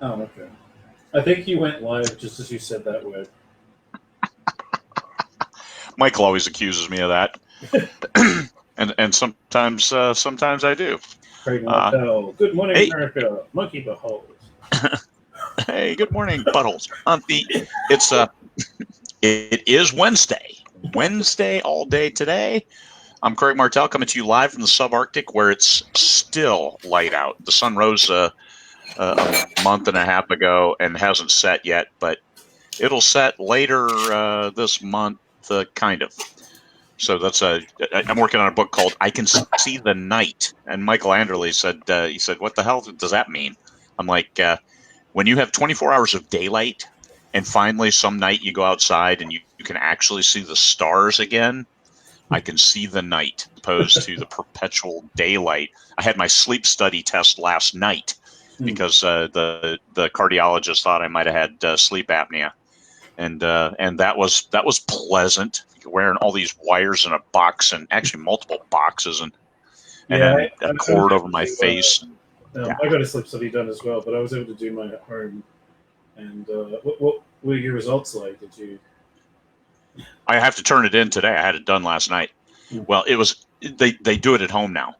Oh, okay. I think he went live just as you said that word. Michael always accuses me of that, and sometimes I do. Craig Uh, Martelle. Good morning, hey, America. Monkey behold. hey, good morning, buttholes. It's it is Wednesday. Wednesday all day today. I'm Craig Martelle coming to you live from the subarctic where it's still light out. The sun rose a month and a half ago and hasn't set yet, but it'll set later this month, kind of. So I'm working on a book called "I Can See the Night," and Michael Anderle said he said, "What the hell does that mean?" I'm like, when you have 24 hours of daylight, and finally some night you go outside and you can actually see the stars again. I can see the night opposed to the perpetual daylight. I had my sleep study test last night Hmm. because the cardiologist thought I might have had sleep apnea, and that was pleasant. Wearing all these wires in a box, and actually multiple boxes, and Yeah, then a I was cord over able my face. to. Yeah, I got a sleep study done as well, but I was able to do mine at home. And what were your results like? Did you? I have to turn it in today. I had it done last night. Hmm. Well, it was they do it at home now.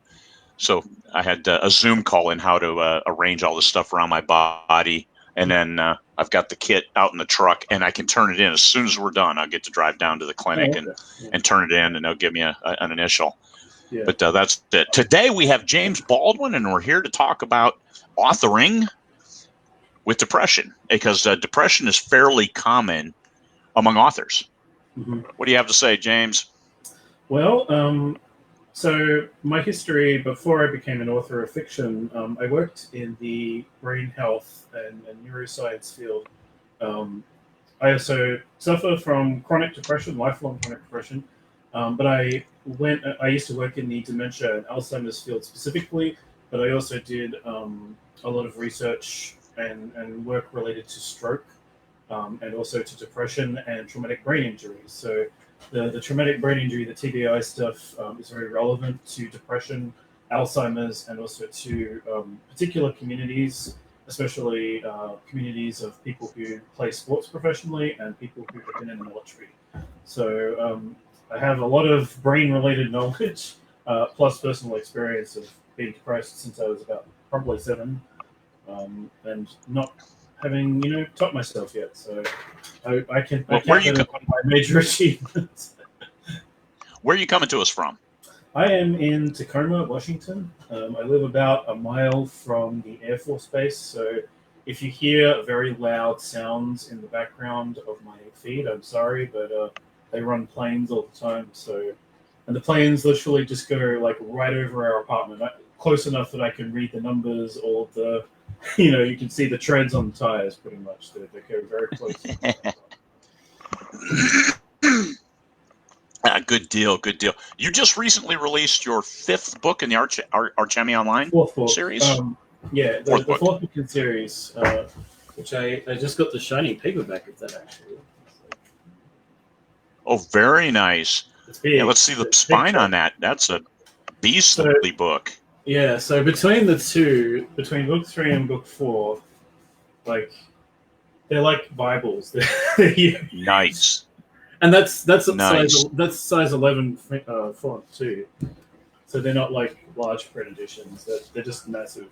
So I had a Zoom call in how to arrange all this stuff around my body, and then I've got the kit out in the truck, and I can turn it in as soon as we're done. I'll get to drive down to the Oh, clinic and okay. Yeah. and turn it in, and they'll give me an initial. Yeah. But that's it. Today we have James Baldwin, and we're here to talk about authoring with depression, because depression is fairly common among authors. Hmm. What do you have to say, James? Well, so my history before I became an author of fiction, I worked in the brain health and neuroscience field. Um, I also suffer from chronic depression, lifelong chronic depression. But I used to work in the dementia and Alzheimer's field specifically, but I also did a lot of research and work related to stroke, and also to depression and traumatic brain injuries. So the traumatic brain injury, the TBI stuff, is very relevant to depression, Alzheimer's, and also to particular communities, especially communities of people who play sports professionally and people who have been in the military. So I have a lot of brain-related knowledge, plus personal experience of being depressed since I was about probably 7, and not having taught myself yet. So I Well, where count you that as one of my major achievements. where are you coming to us from? I am in Tacoma, Washington. I live about a mile from the Air Force Base, so if you hear very loud sounds in the background of my feed, I'm sorry, but they run planes all the time. So, and the planes literally just go like right over our apartment, close enough that I can read the numbers or the, you can see the treads on the tires pretty much. They go very close to my Good deal, good deal. You just recently released your fifth book in the Archemi Online fourth book. series, Yeah, fourth the book. fourth book in series, which I just got the shiny paperback of that actually. Oh, very nice. It's Yeah, big. let's see the It's big spine truck. on that. That's a So beastly book. yeah, so between the two, between book 3 and book 4, like they're like Bibles. Yeah. Nice, And nice. that's size 11 font too. So they're not like large print editions. They're just massive.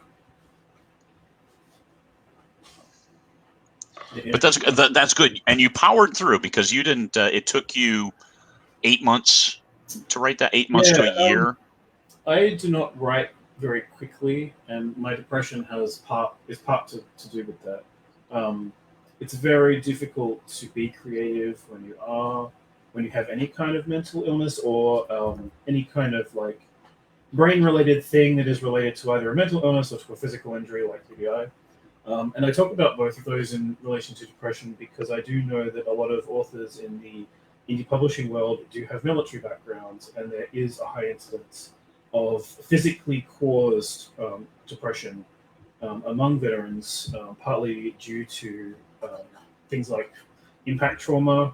Yeah. But that's good. And you powered through because you didn't. It took you 8 months to write that. 8 months to a Yeah. year. I do not write very quickly, and my depression has part to do with that. Um, it's very difficult to be creative when you have any kind of mental illness or any kind of like brain related thing that is related to either a mental illness or to a physical injury like TBI. And I talk about both of those in relation to depression because I do know that a lot of authors in the indie publishing world do have military backgrounds, and there is a high incidence of physically caused depression among veterans, partly due to things like impact trauma.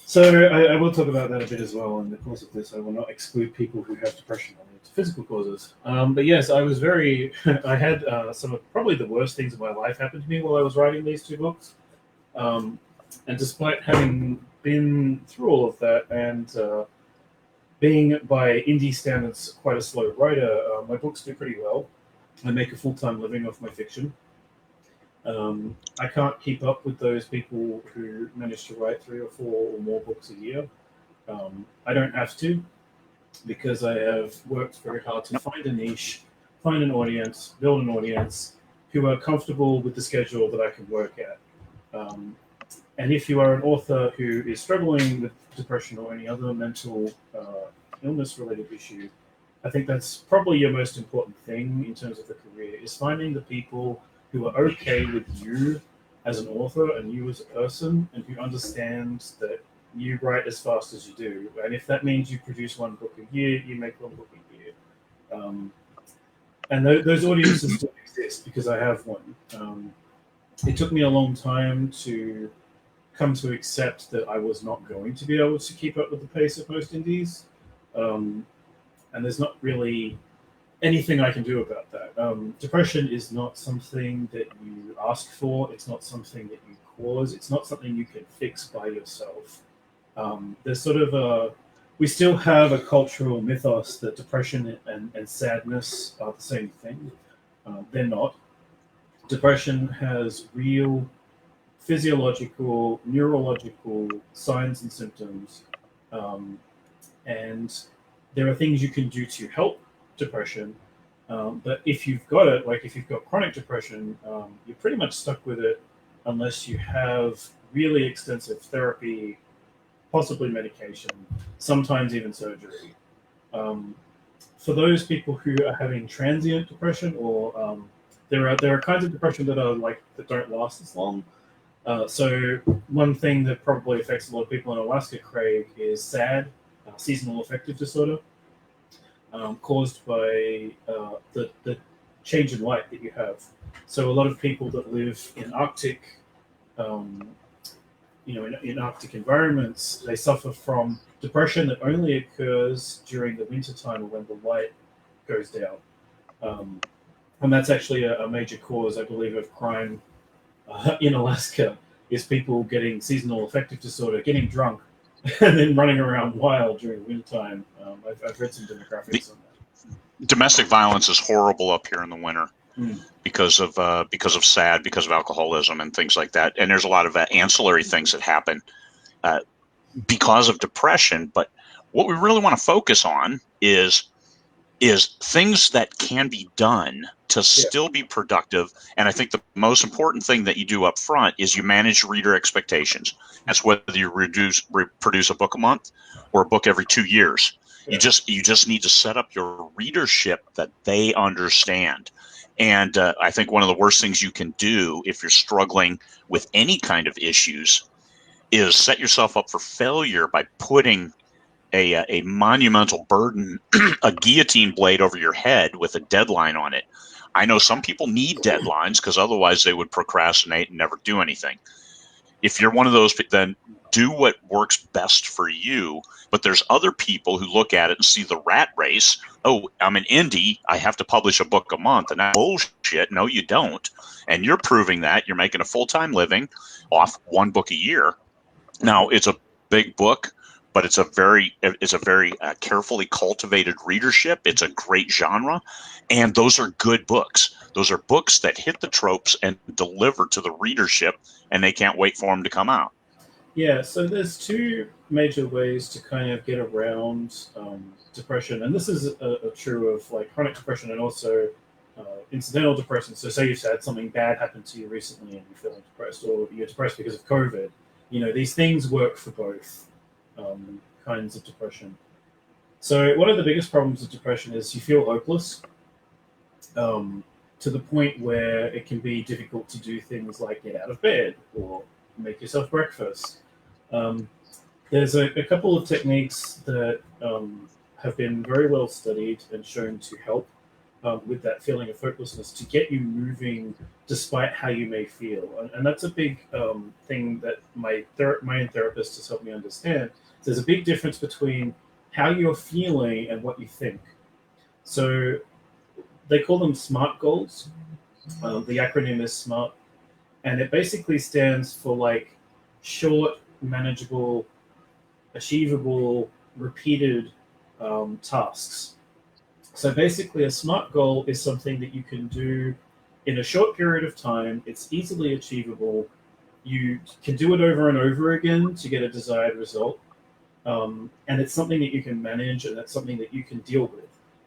So I will talk about that a bit as well in the course of this. I will not exclude people who have depression. physical causes. But yes, I was very. I had some of probably the worst things in my life happen to me while I was writing these two books. And despite having been through all of that and being, by indie standards, quite a slow writer, my books do pretty well. I make a full-time living off my fiction. I can't keep up with those people who manage to write 3 or 4 or more books a year. I don't have to, because I have worked very hard to find a niche, find an audience, build an audience who are comfortable with the schedule that I can work at. And if you are an author who is struggling with depression or any other mental illness-related issue, I think that's probably your most important thing in terms of the career, is finding the people who are okay with you as an author and you as a person, and who understand that you write as fast as you do. And if that means you produce 1 book a year, you make 1 book a year. And those audiences still exist because I have one. It took me a long time to come to accept that I was not going to be able to keep up with the pace of most indies. And there's not really anything I can do about that. Depression is not something that you ask for. It's not something that you cause. It's not something you can fix by yourself. There's sort of we still have a cultural mythos that depression and sadness are the same thing. They're not. Depression has real physiological, neurological signs and symptoms. And there are things you can do to help depression. But if you've got it, like if you've got chronic depression, you're pretty much stuck with it unless you have really extensive therapy, possibly medication, sometimes even surgery. For those people who are having transient depression, or there are kinds of depression that don't last as long. So one thing that probably affects a lot of people in Alaska, Craig, is SAD, seasonal affective disorder, caused by the change in light that you have. So a lot of people that live in Arctic, in Arctic environments, they suffer from depression that only occurs during the wintertime or when the light goes down. And that's actually a major cause, I believe, of crime in Alaska, is people getting seasonal affective disorder, getting drunk, and then running around wild during wintertime. I've read some demographics on that. Domestic violence is horrible up here in the winter because of SAD, because of alcoholism and things like that. And there's a lot of ancillary things that happen because of depression. But what we really want to focus on is things that can be done to still be productive. And I think the most important thing that you do up front is you manage reader expectations. That's whether you produce a book a month or a book every 2 years. You just need to set up your readership that they understand. And I think one of the worst things you can do if you're struggling with any kind of issues is set yourself up for failure by putting a monumental burden, a guillotine blade over your head with a deadline on it. I know some people need deadlines because otherwise they would procrastinate and never do anything. If you're one of those, then do what works best for you. But there's other people who look at it and see the rat race. Oh, I'm an indie. I have to publish a book a month. And that's bullshit. No, you don't. And you're proving that. You're making a full-time living off 1 book a year. Now, it's a big book, but it's a very carefully cultivated readership. It's a great genre, and those are good books. Those are books that hit the tropes and deliver to the readership, and they can't wait for them to come out. Yeah, so there's 2 major ways to kind of get around depression, and this is true of like chronic depression and also incidental depression. So say you've had something bad happen to you recently and you're feeling depressed, or you're depressed because of COVID. These things work for both kinds of depression. So one of the biggest problems with depression is you feel hopeless, to the point where it can be difficult to do things like get out of bed or make yourself breakfast. There's a couple of techniques that have been very well studied and shown to help with that feeling of hopelessness, to get you moving despite how you may feel. And that's a big thing that my own therapist has helped me understand. There's a big difference between how you're feeling and what you think. So they call them SMART goals. The acronym is SMART, and it basically stands for like short, manageable, achievable, repeated tasks. So basically, a SMART goal is something that you can do in a short period of time. It's easily achievable. You can do it over and over again to get a desired result. And it's something that you can manage, and that's something that you can deal with.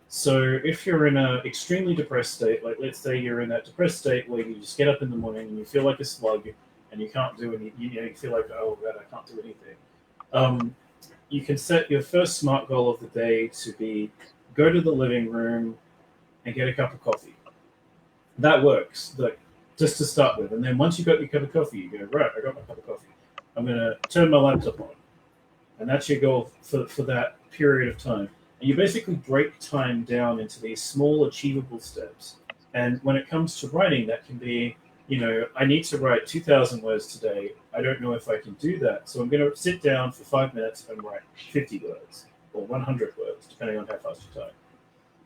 So if you're in an extremely depressed state, like let's say you're in that depressed state where you just get up in the morning and you feel like a slug and you can't do any, you feel like, oh god, I can't do anything. You can set your first SMART goal of the day to be go to the living room and get a cup of coffee. That works, like, just to start with. And then once you've got your cup of coffee, you go, right, I got my cup of coffee. I'm going to turn my laptop on. And that's your goal for that period of time. And you basically break time down into these small, achievable steps. And when it comes to writing, that can be, I need to write 2,000 words today. I don't know if I can do that. So I'm going to sit down for 5 minutes and write 50 words or 100 words, depending on how fast you type.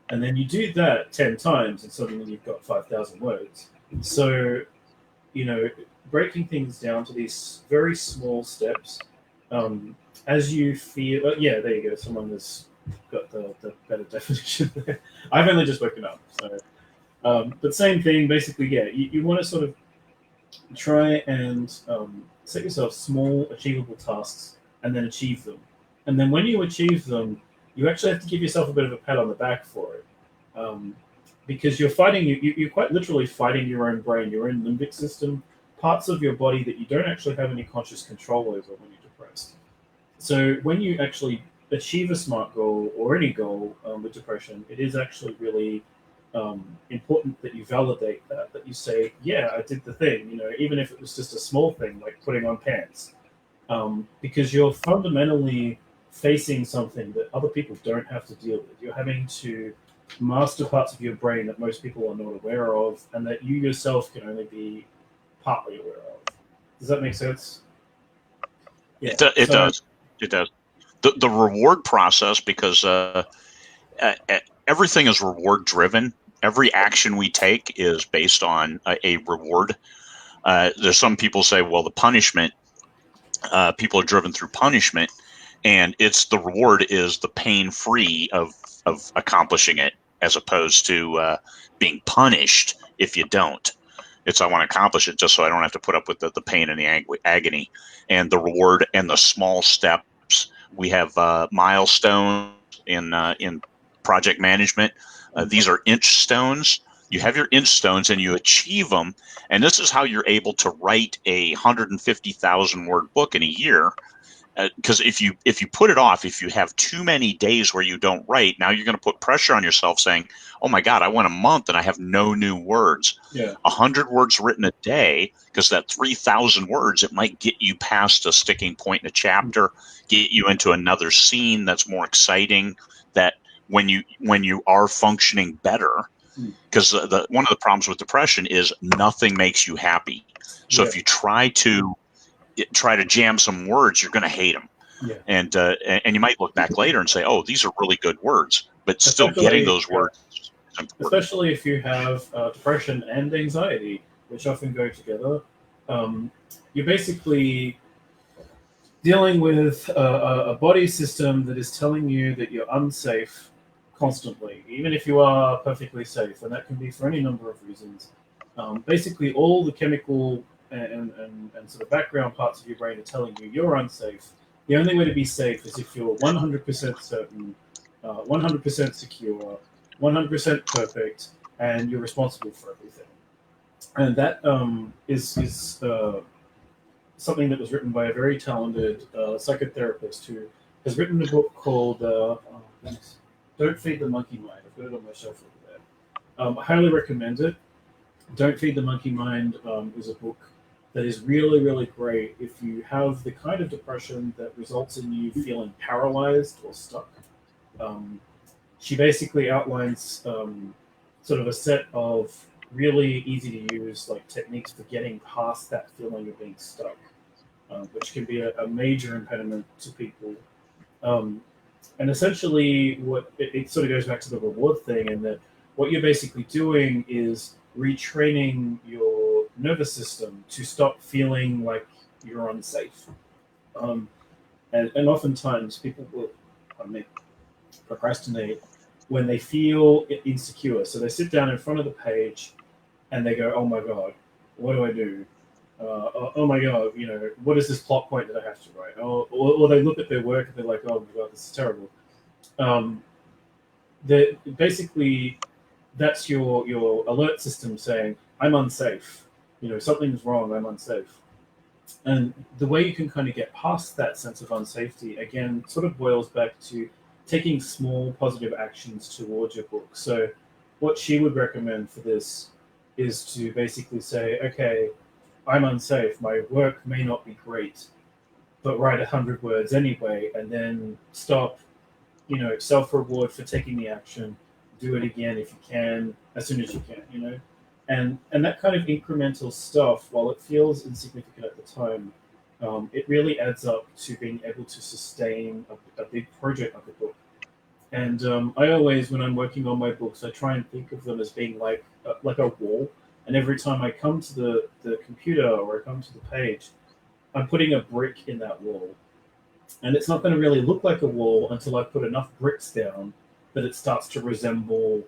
And then you do that 10 times, and suddenly you've got 5,000 words. So, breaking things down to these very small steps, as you feel, yeah, there you go. Someone has got the better definition there. I've only just woken up, so. But same thing, basically, yeah. You want to sort of try and set yourself small, achievable tasks, and then achieve them. And then when you achieve them, you actually have to give yourself a bit of a pat on the back for it, because you're fighting. You're quite literally fighting your own brain, your own limbic system, parts of your body that you don't actually have any conscious control over when you're depressed. So when you actually achieve a SMART goal or any goal with depression, it is actually really important that you validate that you say, yeah, I did the thing, even if it was just a small thing like putting on pants, because you're fundamentally facing something that other people don't have to deal with. You're having to master parts of your brain that most people are not aware of, and that you yourself can only be partly aware of. Does that make sense? Yeah. It does. It does. The reward process, because everything is reward driven. Every action we take is based on a reward. There's some people say, well, the punishment, people are driven through punishment, and it's the reward is the pain free of accomplishing it, as opposed to being punished if you don't. It's I want to accomplish it just so I don't have to put up with the pain and the agony. And the reward and the small steps. We have milestones in project management. These are inch stones. You have your inch stones and you achieve them. And this is how you're able to write a 150,000 word book in a year. Because if you put it off, if you have too many days where you don't write, now you're going to put pressure on yourself saying, oh my God, I went a month and I have no new words. Yeah. 100 words written a day, because that 3,000 words, it might get you past a sticking point in a chapter, get you into another scene that's more exciting, that when you are functioning better, because one of the problems with depression is nothing makes you happy. So if you try to jam some words, you're going to hate them. Yeah. And you might look back later and say, oh, these are really good words, but still getting those words is important. Especially if you have depression and anxiety, which often go together. You're basically dealing with a body system that is telling you that you're unsafe constantly, even if you are perfectly safe, and that can be for any number of reasons. Basically, all the chemical and sort of background parts of your brain are telling you you're unsafe. The only way to be safe is if you're 100% certain, 100% secure, 100% perfect, and you're responsible for everything. And that is something that was written by a very talented psychotherapist who has written a book called Don't Feed the Monkey Mind. I've got it on my shelf over there. I highly recommend it. Don't Feed the Monkey Mind is a book that is really, really great if you have the kind of depression that results in you feeling paralyzed or stuck. She basically outlines sort of a set of really easy to use techniques for getting past that feeling of being stuck, which can be a major impediment to people. And essentially, what it sort of goes back to the reward thing, and that what you're basically doing is retraining your nervous system to stop feeling like you're unsafe. Um, and oftentimes people will, I mean, procrastinate when they feel insecure. So they sit down in front of the page and they go, "Oh my god, what do I do? Oh my god, what is this plot point that I have to write?" Or they look at their work and they're like, "Oh my god, this is terrible." Um, basically that's your alert system saying, "I'm unsafe. Something's wrong. I'm unsafe." And the way you can kind of get past that sense of unsafety, again, sort of boils back to taking small positive actions towards your book. So, what she would recommend for this is to basically say, "Okay, I'm unsafe. My work may not be great, but write 100 words anyway, and then stop. Self-reward for taking the action. Do it again if you can, as soon as you can. And that kind of incremental stuff, while it feels insignificant at the time, it really adds up to being able to sustain a big project like a book. And I always, when I'm working on my books, I try and think of them as being like a wall. And every time I come to the computer or I come to the page, I'm putting a brick in that wall. And it's not going to really look like a wall until I put enough bricks down that it starts to resemble,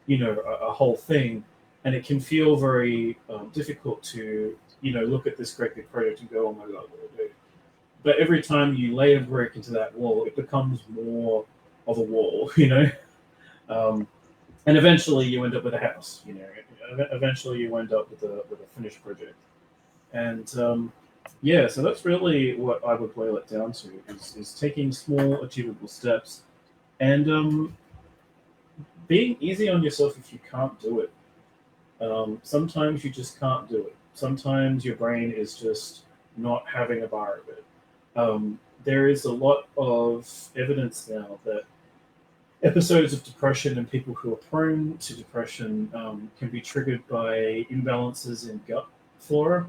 a whole thing. And it can feel very difficult to, look at this great big project and go, "Oh my god, what do I do?" But every time you lay a brick into that wall, it becomes more of a wall, um, and eventually you end up with a house. Eventually you end up with a finished project. And yeah, so that's really what I would boil it down to: is taking small, achievable steps, and being easy on yourself if you can't do it. Sometimes you just can't do it. Sometimes your brain is just not having a bar of it. There is a lot of evidence now that episodes of depression and people who are prone to depression can be triggered by imbalances in gut flora.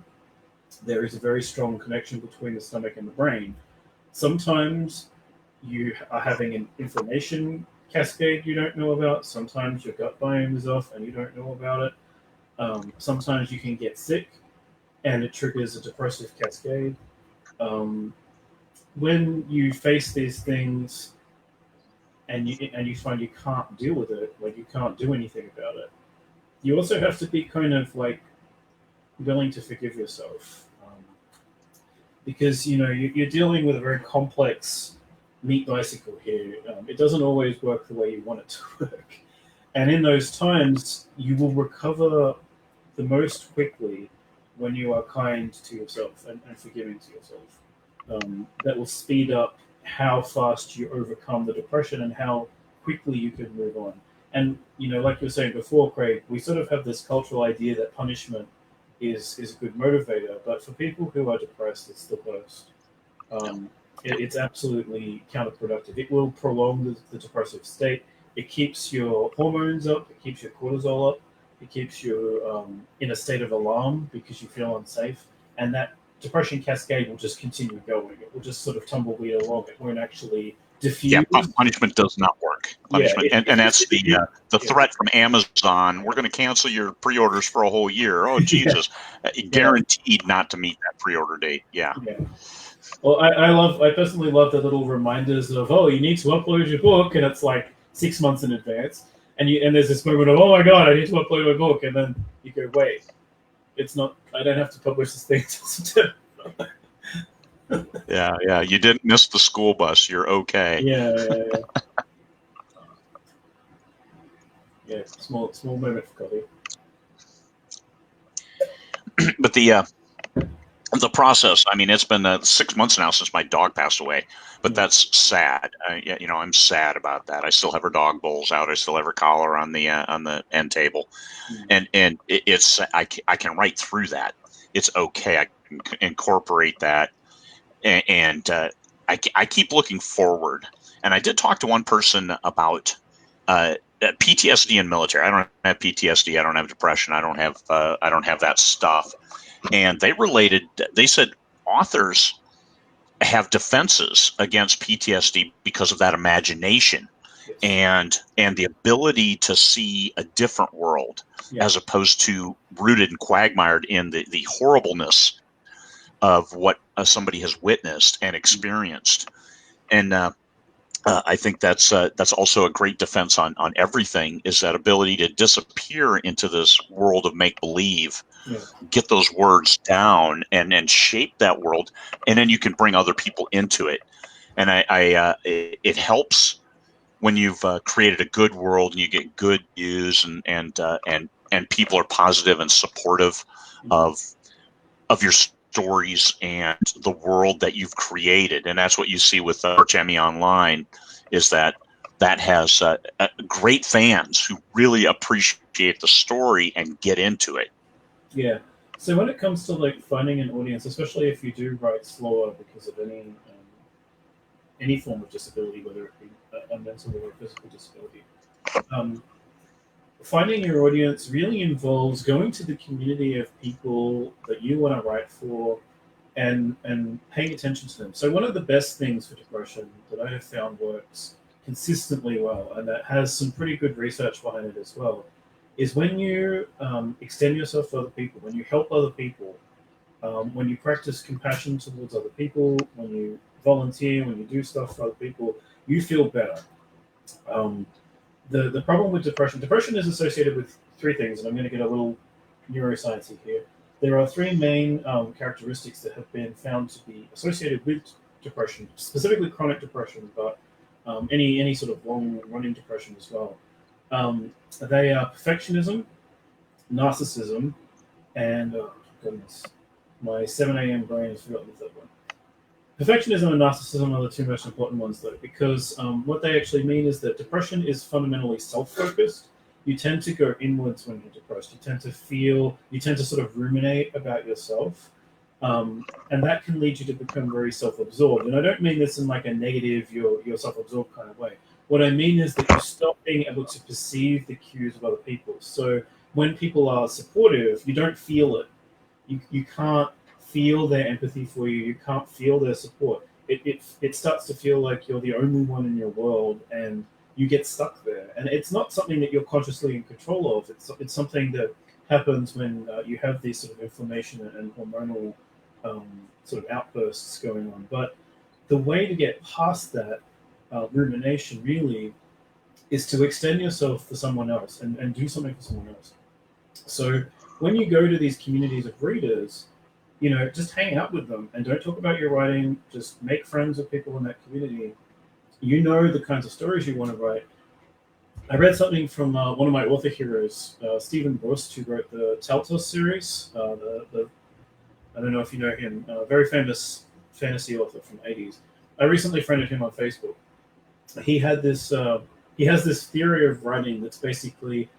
There is a very strong connection between the stomach and the brain. Sometimes you are having an inflammation cascade you don't know about. Sometimes your gut biome is off and you don't know about it. Sometimes you can get sick and it triggers a depressive cascade. When you face these things and you find you can't deal with it, like you can't do anything about it, you also have to be kind of like willing to forgive yourself, because you're dealing with a very complex meat bicycle here. It doesn't always work the way you want it to work, and in those times you will recover the most quickly when you are kind to yourself and forgiving to yourself. That will speed up how fast you overcome the depression and how quickly you can move on. And like you were saying before, Craig, we sort of have this cultural idea that punishment is a good motivator, but for people who are depressed, it's the worst. It's absolutely counterproductive. It will prolong the depressive state. It keeps your hormones up. It keeps your cortisol up. It keeps you in a state of alarm because you feel unsafe. And that depression cascade will just continue going. It will just sort of tumbleweed along. It won't actually diffuse. Yeah, punishment does not work. Punishment, Yeah, and that's the threat from Amazon. We're going to cancel your pre-orders for a whole year. Oh, Jesus. Guaranteed not to meet that pre-order date. Yeah. Well, I personally love the little reminders of, "Oh, you need to upload your book," and it's like 6 months in advance. And there's this moment of, "Oh my god, I need to upload my book," and then you go, "Wait, it's not. I don't have to publish this thing until September." Yeah. You didn't miss the school bus. You're okay. Yeah. Yeah, small moment for Cody. But the process, I mean, it's been 6 months now since my dog passed away, but that's sad. I'm sad about that. I still have her dog bowls out. I still have her collar on the end table, and it's I can write through that. It's okay. I can incorporate that, and I keep looking forward. And I did talk to one person about PTSD in military. I don't have PTSD. I don't have depression. I don't have that stuff. And they said authors, have defenses against PTSD because of that imagination and the ability to see a different world as opposed to rooted and quagmired in the horribleness of what somebody has witnessed and experienced. And I think that's also a great defense on everything, is that ability to disappear into this world of make-believe, get those words down and shape that world, and then you can bring other people into it. And it helps when you've created a good world and you get good views and people are positive and supportive of your stories and the world that you've created. And that's what you see with Arch Emmy Online, is that has great fans who really appreciate the story and get into it. Yeah. So when it comes to like finding an audience, especially if you do write slower because of any form of disability, whether it be a mental or a physical disability, finding your audience really involves going to the community of people that you want to write for and paying attention to them. So one of the best things for depression that I have found works consistently well, and that has some pretty good research behind it as well, is when you extend yourself to other people, when you help other people, when you practice compassion towards other people, when you volunteer, when you do stuff for other people, you feel better. The problem with depression is associated with three things, and I'm going to get a little neuroscience here. There are three main characteristics that have been found to be associated with depression, specifically chronic depression, but any sort of long-running depression as well. They are perfectionism, narcissism, and goodness, my 7 a.m. brain has forgotten the third one. Perfectionism and narcissism are the two most important ones, though, because what they actually mean is that depression is fundamentally self-focused. You tend to go inwards when you're depressed. You tend to sort of ruminate about yourself, and that can lead you to become very self-absorbed. And I don't mean this in like a negative, you're self-absorbed kind of way. What I mean is that you stop being able to perceive the cues of other people. So when people are supportive, you don't feel it. You can't feel their empathy for you. You can't feel their support. It starts to feel like you're the only one in your world, and you get stuck there. And it's not something that you're consciously in control of. It's something that happens when you have these sort of inflammation and hormonal sort of outbursts going on. But the way to get past that rumination really is to extend yourself for someone else and do something for someone else. So when you go to these communities of readers, just hang out with them and don't talk about your writing. Just make friends with people in that community. You know the kinds of stories you want to write. I read something from one of my author heroes, Stephen Brust, who wrote the Taltos series. I don't know if you know him, very famous fantasy author from the 80s. I recently friended him on Facebook. He has this theory of writing that's basically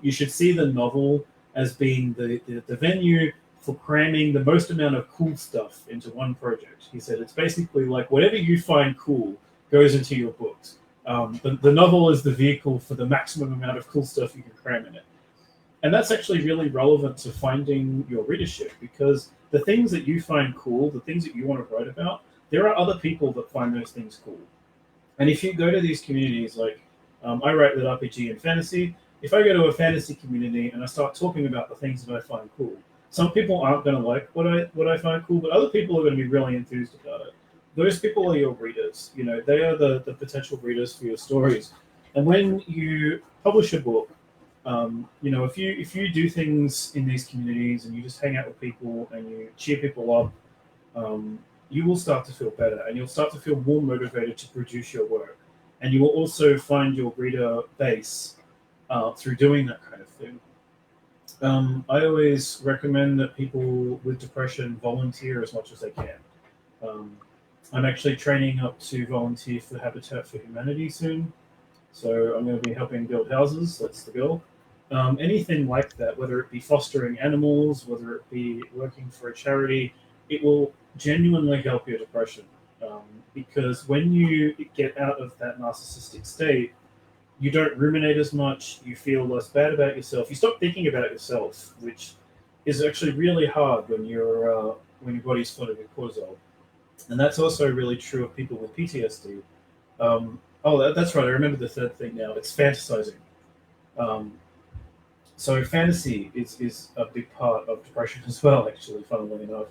you should see the novel as being the venue for cramming the most amount of cool stuff into one project. He said it's basically like whatever you find cool goes into your books. The novel is the vehicle for the maximum amount of cool stuff you can cram in it. And that's actually really relevant to finding your readership, because the things that you find cool, the things that you want to write about, there are other people that find those things cool. And if you go to these communities, like I write with RPG and fantasy, if I go to a fantasy community and I start talking about the things that I find cool, some people aren't going to like what I find cool, but other people are going to be really enthused about it. Those people are your readers. They are the potential readers for your stories. And when you publish a book, if you do things in these communities and you just hang out with people and you cheer people up, you will start to feel better, and you'll start to feel more motivated to produce your work. And you will also find your reader base through doing that kind of thing. I always recommend that people with depression volunteer as much as they can. I'm actually training up to volunteer for Habitat for Humanity soon. So I'm going to be helping build houses. That's the goal. Anything like that, whether it be fostering animals, whether it be working for a charity, it will genuinely help your depression. Because when you get out of that narcissistic state, you don't ruminate as much, you feel less bad about yourself, you stop thinking about yourself, which is actually really hard when your body's flooded with cortisol. And that's also really true of people with PTSD. That's right. I remember the third thing now. It's fantasizing. Um, so fantasy is a big part of depression as well, actually, funnily enough.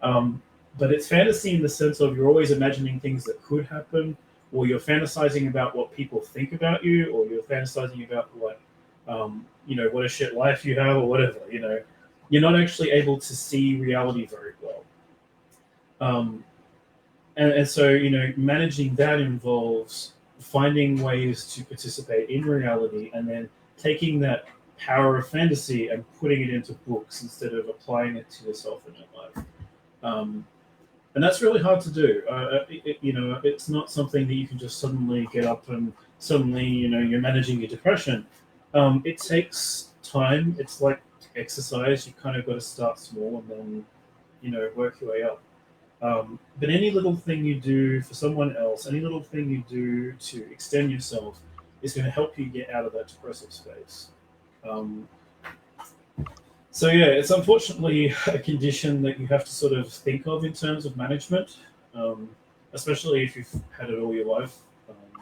Um, but it's fantasy in the sense of you're always imagining things that could happen, or you're fantasizing about what people think about you, or you're fantasizing about what a shit life you have, or whatever. You're not actually able to see reality very well. Um, and so, managing that involves finding ways to participate in reality and then taking that power of fantasy and putting it into books instead of applying it to yourself in your life. Um, and that's really hard to do. It's not something that you can just suddenly get up and suddenly, you're managing your depression. It takes time. It's like exercise. You kind of got to start small and then, work your way up. But any little thing you do for someone else, any little thing you do to extend yourself, is going to help you get out of that depressive space. Um, so yeah, it's unfortunately a condition that you have to sort of think of in terms of management, um, especially if you've had it all your life,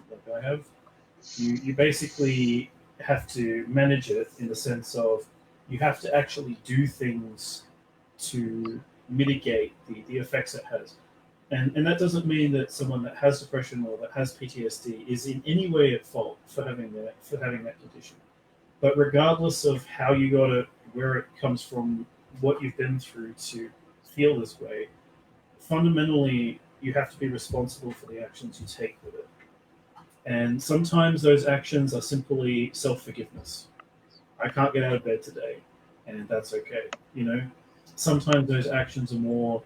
like I have. You basically have to manage it in the sense of you have to actually do things to mitigate the effects it has. And that doesn't mean that someone that has depression or that has PTSD is in any way at fault for having that condition. But regardless of how you got it, where it comes from, what you've been through to feel this way, fundamentally you have to be responsible for the actions you take with it. And sometimes those actions are simply self-forgiveness. I can't get out of bed today, and that's okay. Sometimes those actions are more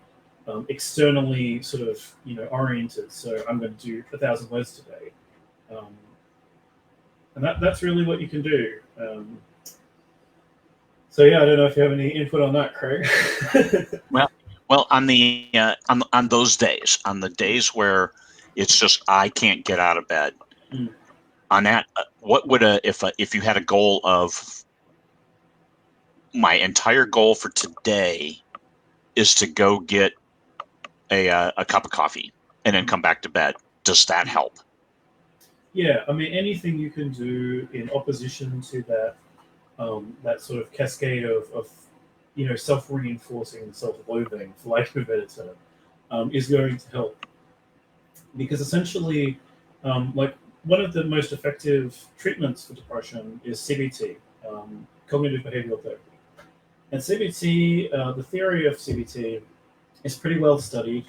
externally sort of oriented. So I'm going to do 1,000 words today, um, and that's really what you can do. So yeah, I don't know if you have any input on that, Craig. Well, on on those days, on the days where it's just I can't get out of bed, Mm. on that, what would if you had a goal of my entire goal for today is to go get a cup of coffee and then come back to bed? Does that help? Yeah, I mean anything you can do in opposition to that sort of cascade of self-reinforcing and self-loathing, for lack of a better term, is going to help because essentially, like one of the most effective treatments for depression is CBT, cognitive behavioral therapy. And CBT, the theory of CBT is pretty well studied.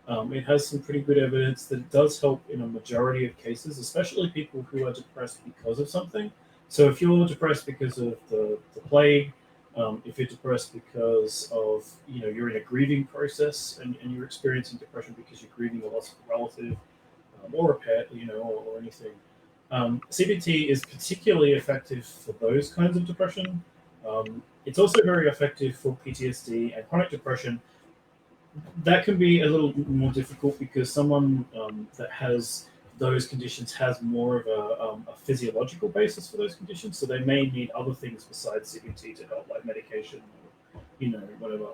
It has some pretty good evidence that it does help in a majority of cases, especially people who are depressed because of something. So if you're depressed because of the plague, if you're depressed because of, you're in a grieving process and you're experiencing depression because you're grieving a loss of a relative or a pet, or anything. CBT is particularly effective for those kinds of depression. It's also very effective for PTSD and chronic depression. That can be a little more difficult because someone that has those conditions has more of a physiological basis for those conditions, so they may need other things besides CBT to help, like medication or whatever.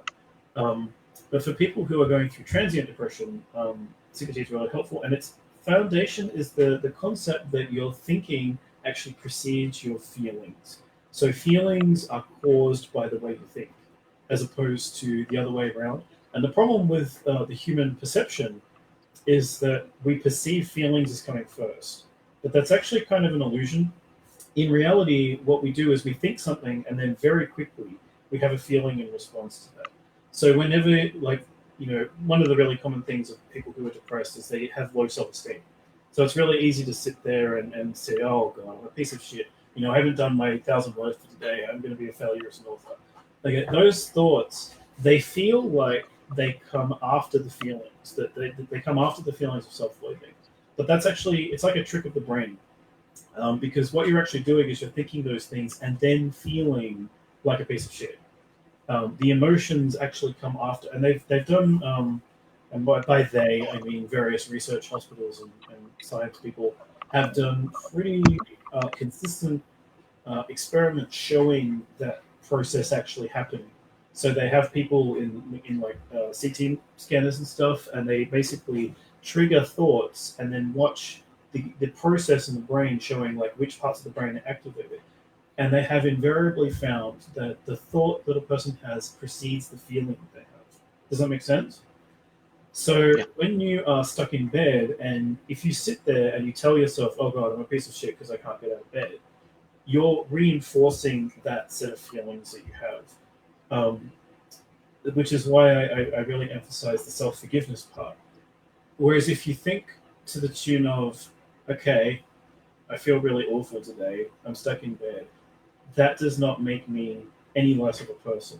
Um, but for people who are going through transient depression, CBT is really helpful, and its foundation is the concept that your thinking actually precedes your feelings. So feelings are caused by the way you think, as opposed to the other way around. And the problem with the human perception is that we perceive feelings as coming first. But that's actually kind of an illusion. In reality, what we do is we think something and then very quickly we have a feeling in response to that. So whenever, one of the really common things of people who are depressed is they have low self-esteem. So it's really easy to sit there and say, oh, God, I'm a piece of shit. I haven't done my 1,000 words for today. I'm going to be a failure as an author. Like those thoughts, they feel like they come after the feelings, that they come after the feelings of self-loathing. But that's actually, it's like a trick of the brain. Because what you're actually doing is you're thinking those things and then feeling like a piece of shit. The emotions actually come after, and they've done, and by they I mean various research hospitals and science people have done pretty consistent experiments showing that process actually happening. So they have people in like CT scanners and stuff, and they basically trigger thoughts and then watch the process in the brain showing like which parts of the brain are activated. And they have invariably found that the thought that a person has precedes the feeling that they have. Does that make sense? So Yeah. when you are stuck in bed, and if you sit there and you tell yourself, "Oh God, I'm a piece of shit because I can't get out of bed," you're reinforcing that set of feelings that you have. Which is why I really emphasize the self forgiveness part. Whereas if you think to the tune of, "Okay, I feel really awful today. I'm stuck in bed," that does not make me any less of a person.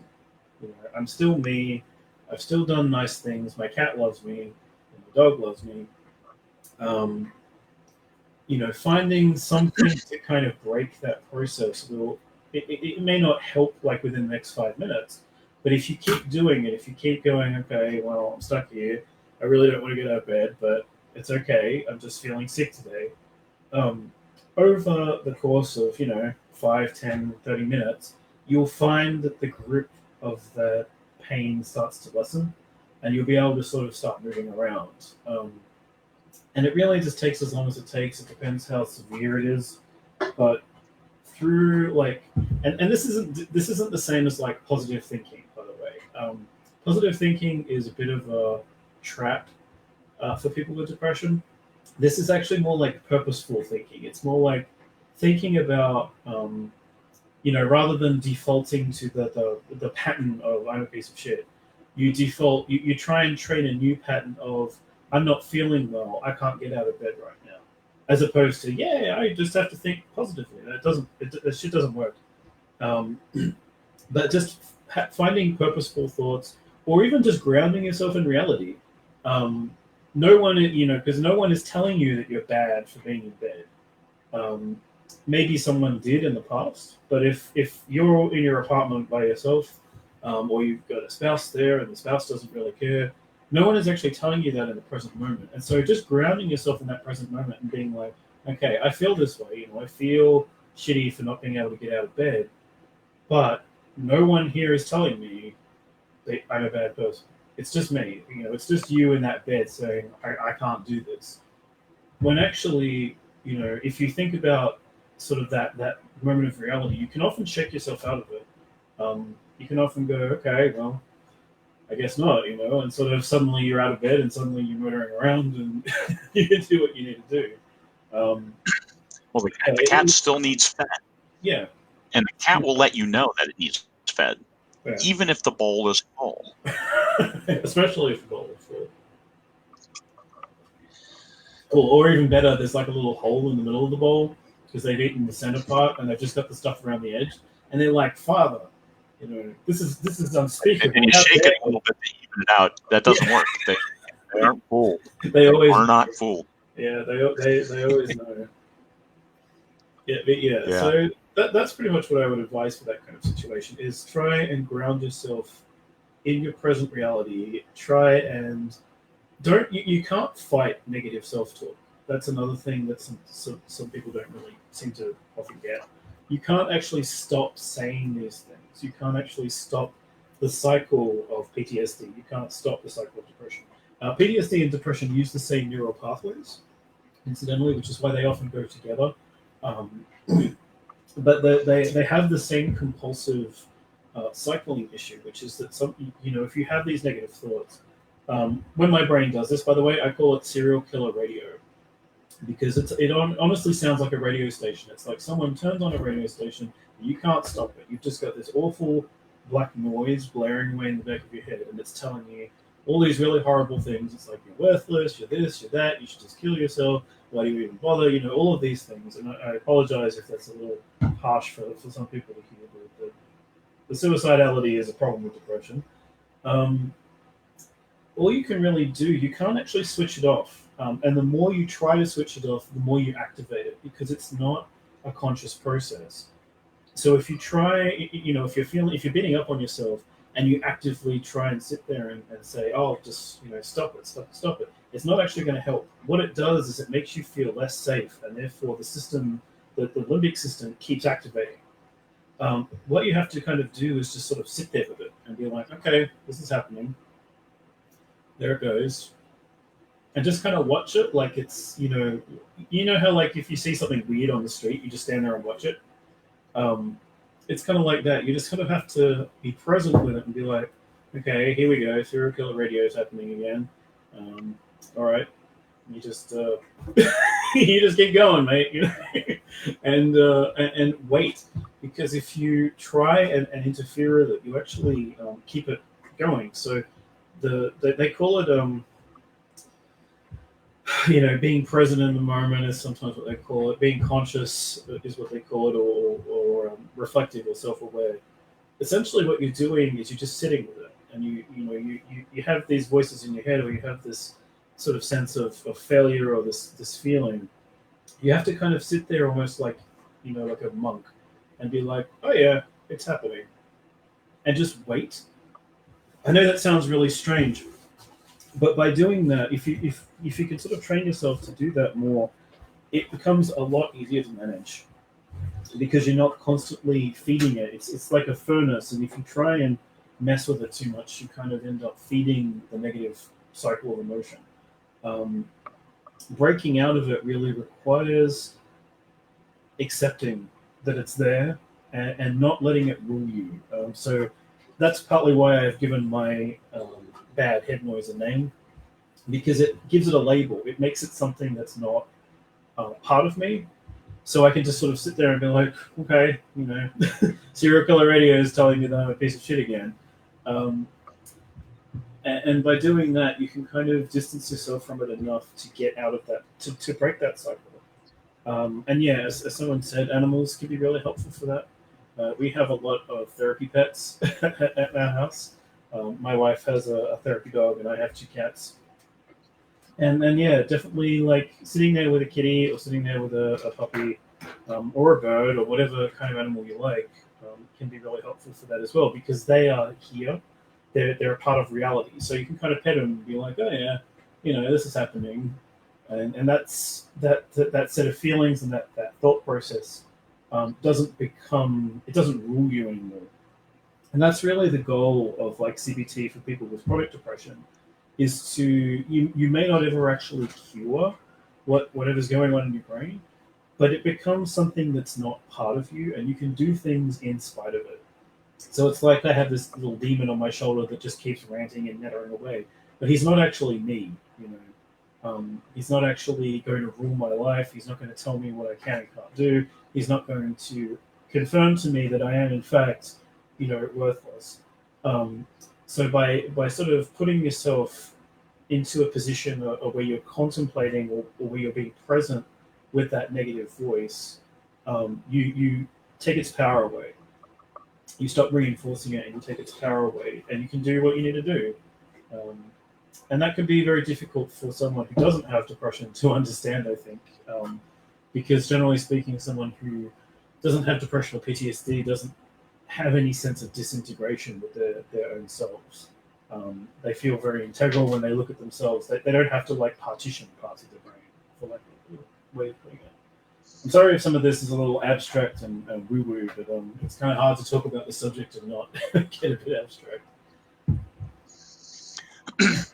I'm still me. I've still done nice things. My cat loves me. And my dog loves me. Um, Finding something to kind of break that process will. It may not help like within the next 5 minutes, but if you keep doing it, if you keep going, okay, well, I'm stuck here. I really don't want to get out of bed, but it's okay. I'm just feeling sick today. Um, Over the course of 5, 10, 30 minutes, you'll find that the grip of the pain starts to lessen, and you'll be able to sort of start moving around. And it really just takes as long as it takes. It depends how severe it is, but through like, and this isn't the same as like positive thinking, by the way. Positive thinking is a bit of a trap for people with depression. This is actually more like purposeful thinking. It's more like thinking about, rather than defaulting to the pattern of "I'm a piece of shit," you try and train a new pattern of "I'm not feeling well. I can't get out of bed right now," as opposed to "Yeah, I just have to think positively." That shit doesn't work. Um, but just finding purposeful thoughts, or even just grounding yourself in reality. Um, no one, because no one is telling you that you're bad for being in bed. Um, Maybe someone did in the past, but if you're in your apartment by yourself, or you've got a spouse there and the spouse doesn't really care, no one is actually telling you that in the present moment. And so just grounding yourself in that present moment and being like, okay, I feel this way. I feel shitty for not being able to get out of bed, but no one here is telling me that I'm a bad person. It's just me. It's just you in that bed saying, I can't do this. When actually, if you think about sort of that moment of reality, you can often check yourself out of it. You can often go, okay, well, I guess not, and sort of suddenly you're out of bed and suddenly you're motoring around and you can do what you need to do. Well, the cat still needs fed. Yeah. And the cat will let you know that it needs fed, Yeah. even if the bowl is full. Especially if the bowl is full. Cool. Or even better, there's like a little hole in the middle of the bowl because they've eaten the center part and they've just got the stuff around the edge. And they're like, "Father, this is unspeakable." And you shake it a little bit to even it out. That doesn't work. They aren't fooled. They always are not fooled. Yeah, they always know. Yeah. So that's pretty much what I would advise for that kind of situation: is try and ground yourself in your present reality. Try and you can't fight negative self-talk. That's another thing that some people don't really seem to often get. You can't actually stop saying these things. You can't actually stop the cycle of PTSD. You can't stop the cycle of depression. PTSD and depression use the same neural pathways, incidentally, which is why they often go together. Um, but they have the same compulsive cycling issue, which is that if you have these negative thoughts, when my brain does this, by the way, I call it serial killer radio, because it honestly sounds like a radio station. It's like someone turns on a radio station, and you can't stop it. You've just got this awful black noise blaring away in the back of your head, and it's telling you all these really horrible things. It's like, you're worthless, you're this, you're that, you should just kill yourself. Why do you even bother? All of these things. And I apologize if that's a little harsh for some people to hear, but the suicidality is a problem with depression. All you can really do, you can't actually switch it off. And the more you try to switch it off, the more you activate it, because it's not a conscious process. So if you try, if you're beating up on yourself and you actively try and sit there and say, "Oh, just stop it," it's not actually going to help. What it does is it makes you feel less safe, and therefore the limbic system keeps activating. What you have to kind of do is just sort of sit there with it and be like, okay, this is happening. There it goes. And just kind of watch it like it's, you know how like if you see something weird on the street, you just stand there and watch it. Um, it's kind of like that. You just kind of have to be present with it and be like, okay, here we go. Serial killer radio is happening again. All right, you just you just keep going, mate. And wait, because if you try and interfere with it, you actually keep it going. So they call it being present in the moment is sometimes what they call it. Being conscious is what they call it, or reflective or self-aware. Essentially, what you're doing is you're just sitting with it, and you have these voices in your head, or you have this sort of sense of failure, or this feeling. You have to kind of sit there almost like like a monk, and be like, oh yeah, it's happening, and just wait. I know that sounds really strange, but by doing that, if you can sort of train yourself to do that more, it becomes a lot easier to manage because you're not constantly feeding it. It's like a furnace, and if you try and mess with it too much, you kind of end up feeding the negative cycle of emotion. Breaking out of it really requires accepting that it's there and not letting it rule you. So that's partly why I've given my bad head noise a name, because it gives it a label. It makes it something that's not part of me. So I can just sort of sit there and be like, okay, serial killer radio is telling me that I'm a piece of shit again. And by doing that, you can kind of distance yourself from it enough to get out of that, to break that cycle. And yeah, as someone said, animals can be really helpful for that. We have a lot of therapy pets at our house. My wife has a therapy dog, and I have 2 cats. And then, yeah, definitely like sitting there with a kitty or sitting there with a puppy or a bird or whatever kind of animal you like can be really helpful for that as well, because they are here. They're a part of reality. So you can kind of pet them and be like, oh, yeah, this is happening. And that's that set of feelings and that thought process doesn't rule you anymore. And that's really the goal of like CBT for people with chronic depression, is to you may not ever actually cure whatever's going on in your brain, but it becomes something that's not part of you, and you can do things in spite of it. So it's like I have this little demon on my shoulder that just keeps ranting and nattering away, but he's not actually me. He's not actually going to rule my life. He's not going to tell me what I can and can't do. He's not going to confirm to me that I am in fact worthless. So by sort of putting yourself into a position where you're contemplating or where you're being present with that negative voice, you take its power away. You stop reinforcing it and you take its power away, and you can do what you need to do. And that can be very difficult for someone who doesn't have depression to understand, I think, because generally speaking, someone who doesn't have depression or PTSD doesn't have any sense of disintegration with their own selves. They feel very integral when they look at themselves. They don't have to like partition parts of their brain, for like a way of putting it. I'm sorry if some of this is a little abstract and woo-woo, but it's kind of hard to talk about the subject and not get a bit abstract.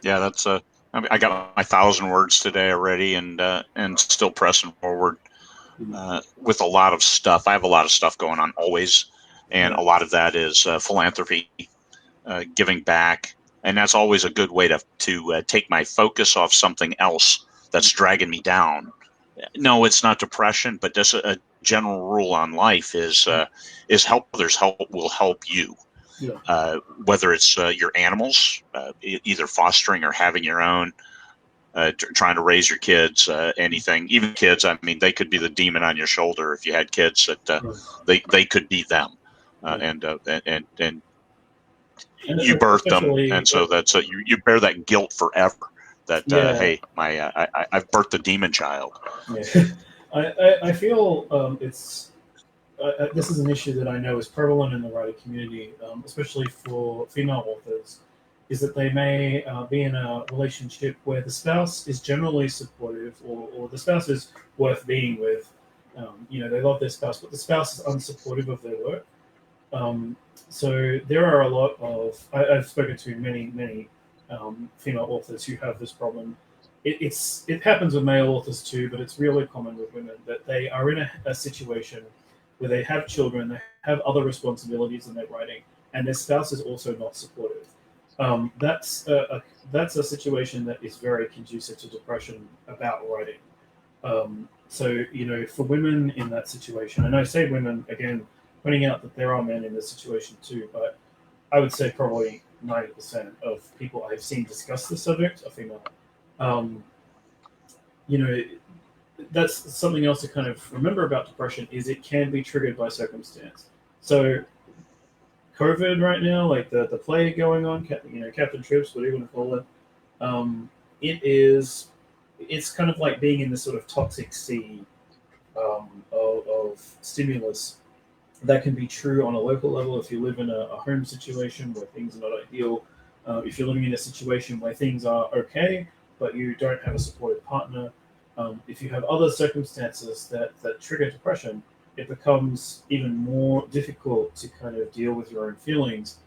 Yeah, that's I got my 1,000 words today already, and still pressing forward with a lot of stuff. I have a lot of stuff going on always, and a lot of that is philanthropy, giving back, and that's always a good way to take my focus off something else that's dragging me down. No, it's not depression, but just a general rule on life is help others. Help will help you. Yeah. Whether it's your animals, either fostering or having your own, trying to raise your kids, anything, even kids. I mean, they could be the demon on your shoulder if you had kids. That they could be them, and you birthed them, and so that's you bear that guilt forever. That hey, I've birthed a demon child. Yeah. I feel it's. This is an issue that I know is prevalent in the writing community, especially for female authors, is that they may be in a relationship where the spouse is generally supportive, or the spouse is worth being with. They love their spouse, but the spouse is unsupportive of their work. So there are a lot of I've spoken to many female authors who have this problem. It happens with male authors too, but it's really common with women that they are in a situation where they have children, they have other responsibilities in their writing, and their spouse is also not supportive. That's a situation that is very conducive to depression about writing. So, for women in that situation, and I say women again, pointing out that there are men in this situation too, but I would say probably 90% of people I've seen discuss the subject are female. Um, you know, that's something else to kind of remember about depression is it can be triggered by circumstance. So COVID right now, like the plague going on, Captain Trips, whatever you want to call it, it is it's kind of like being in this sort of toxic sea of stimulus that can be true on a local level if you live in a home situation where things are not ideal. If you're living in a situation where things are okay, but you don't have a supportive partner, if you have other circumstances that trigger depression, it becomes even more difficult to kind of deal with your own feelings.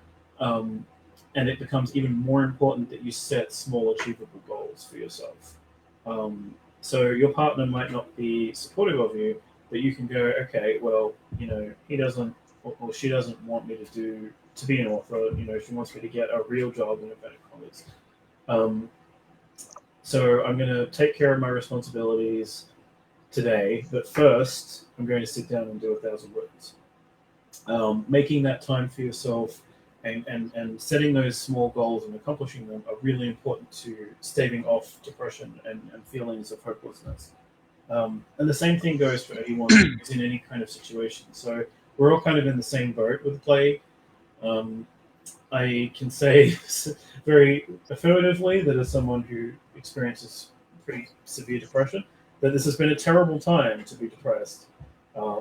Um, and it becomes even more important that you set small, achievable goals for yourself. So your partner might not be supportive of you, but you can go, okay, well, he doesn't or she doesn't want me to be an author. She wants me to get a real job in inverted commas. Um, so I'm going to take care of my responsibilities today, but first I'm going to sit down and do 1,000 words. Making that time for yourself and setting those small goals and accomplishing them are really important to staving off depression and feelings of hopelessness. And the same thing goes for anyone who's in any kind of situation. So we're all kind of in the same boat with the plague. Um, I can say very affirmatively that as someone who experiences pretty severe depression, that this has been a terrible time to be depressed.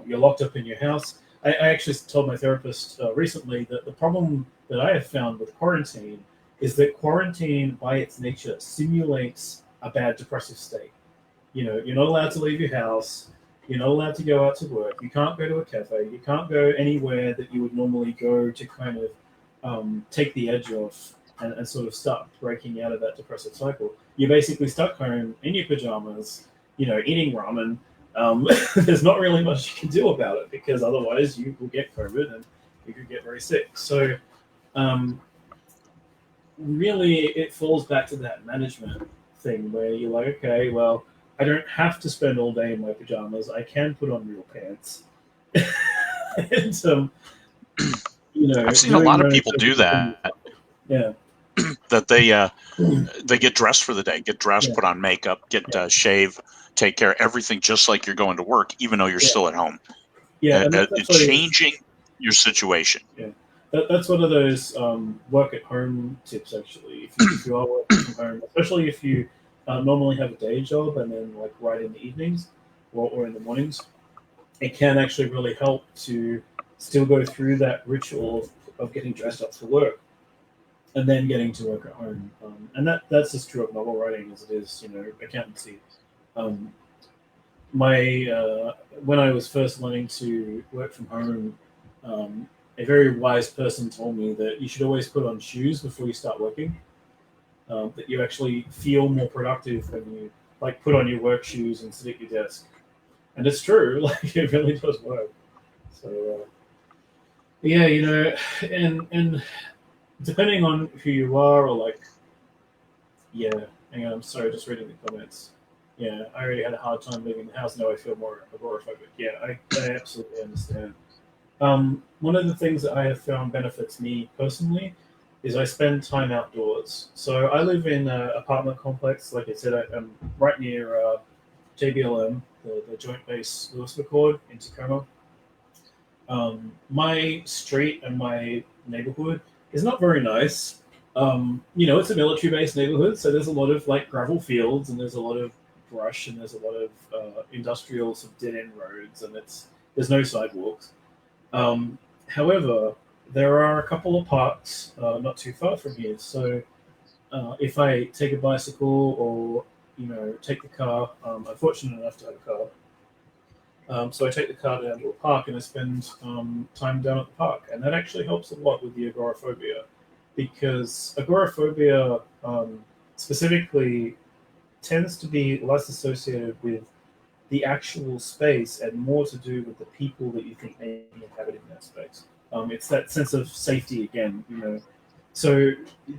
You're locked up in your house. I actually told my therapist recently that the problem that I have found with quarantine is that quarantine, by its nature, simulates a bad depressive state. You're not allowed to leave your house. You're not allowed to go out to work. You can't go to a cafe. You can't go anywhere that you would normally go to kind of take the edge off and sort of start breaking out of that depressive cycle. You're basically stuck home in your pajamas, eating ramen. There's not really much you can do about it because otherwise you will get COVID and you could get very sick. So really it falls back to that management thing where you're like, okay, well, I don't have to spend all day in my pajamas. I can put on real pants. and I've seen a doing lot of those people do that. Yeah. That they get dressed for the day, get dressed, Yeah. put on makeup, get shave, take care of everything just like you're going to work, even though you're still at home. Yeah, and that's changing your situation. Yeah, that's one of those work at home tips. Actually, if you are working from home, especially if you normally have a day job and then like write in the evenings or in the mornings, it can actually really help to still go through that ritual of getting dressed up for work and then getting to work at home. And that's as true of novel writing as it is, accountancy. Um, when I was first learning to work from home, a very wise person told me that you should always put on shoes before you start working. That you actually feel more productive when you like put on your work shoes and sit at your desk. And it's true, like it really does work. So yeah, and depending on who you are, or like, yeah, hang on, I'm sorry, just reading the comments. Yeah, I already had a hard time leaving the house. Now I feel more agoraphobic. Yeah, I absolutely understand. One of the things that I have found benefits me personally is I spend time outdoors. So I live in an apartment complex. Like I said, I'm right near JBLM, the Joint Base Lewis McCord in Tacoma. My street and my neighborhood is not very nice. It's a military-based neighborhood, so there's a lot of like gravel fields and there's a lot of brush and there's a lot of industrial sort of dead-end roads and there's no sidewalks. However, there are a couple of parks not too far from here. So if I take a bicycle or take the car, I'm fortunate enough to have a car. So I take the car down to a park and I spend time down at the park, and that actually helps a lot with the agoraphobia, because agoraphobia specifically tends to be less associated with the actual space and more to do with the people that you think may be inhabiting that space. It's that sense of safety again, you know. So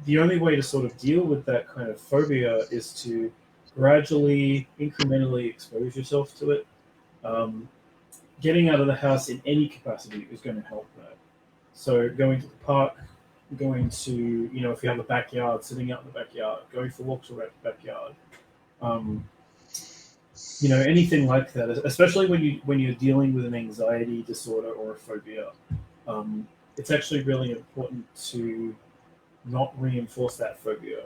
the only way to sort of deal with that kind of phobia is to gradually, incrementally expose yourself to it. Um, Getting out of the house in any capacity is going to help that. So going to the park, going to, you know, if you have a backyard, sitting out in the backyard, going for walks around the backyard, um, you know, anything like that, especially when you're dealing with an anxiety disorder or a phobia. It's actually really important to not reinforce that phobia.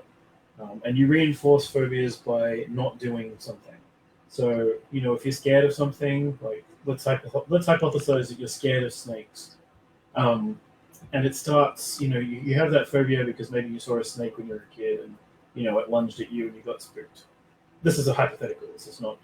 And you reinforce phobias by not doing something. So, you know, if you're scared of something, like let's hypothesize that you're scared of snakes. And it starts, you know, you have that phobia because maybe you saw a snake when you were a kid and, you know, it lunged at you and you got spooked. This is a hypothetical. This is not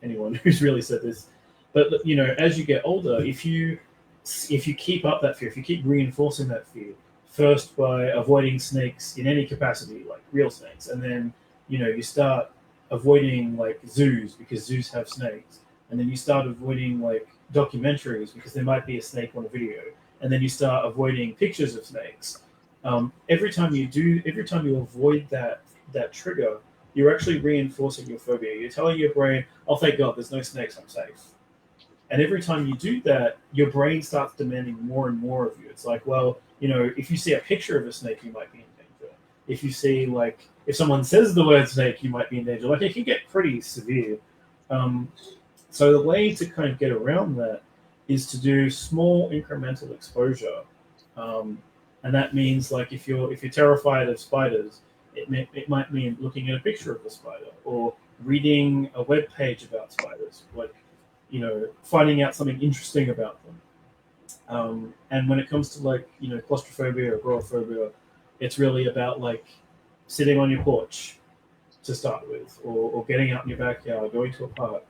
anyone who's really said this. But, you know, as you get older, if you keep up that fear, if you keep reinforcing that fear, first by avoiding snakes in any capacity, like real snakes, and then, you know, you start avoiding like zoos because zoos have snakes, and then you start avoiding like documentaries because there might be a snake on a video, and then you start avoiding pictures of snakes. Every time you avoid that trigger, you're actually reinforcing your phobia. You're telling your brain, "Oh, thank God, there's no snakes. I'm safe." And every time you do that, your brain starts demanding more and more of you. It's like, well, you know, if you see a picture of a snake, you might be in danger. If you see, like, if someone says the word snake, you might be in danger. Like, it can get pretty severe. So the way to kind of get around that is to do small incremental exposure. And that means, like, if you're terrified of spiders, it might mean looking at a picture of a spider or reading a web page about spiders. Like, you know, finding out something interesting about them. And when it comes to, like, you know, claustrophobia or agoraphobia, it's really about like sitting on your porch to start with, or getting out in your backyard, going to a park,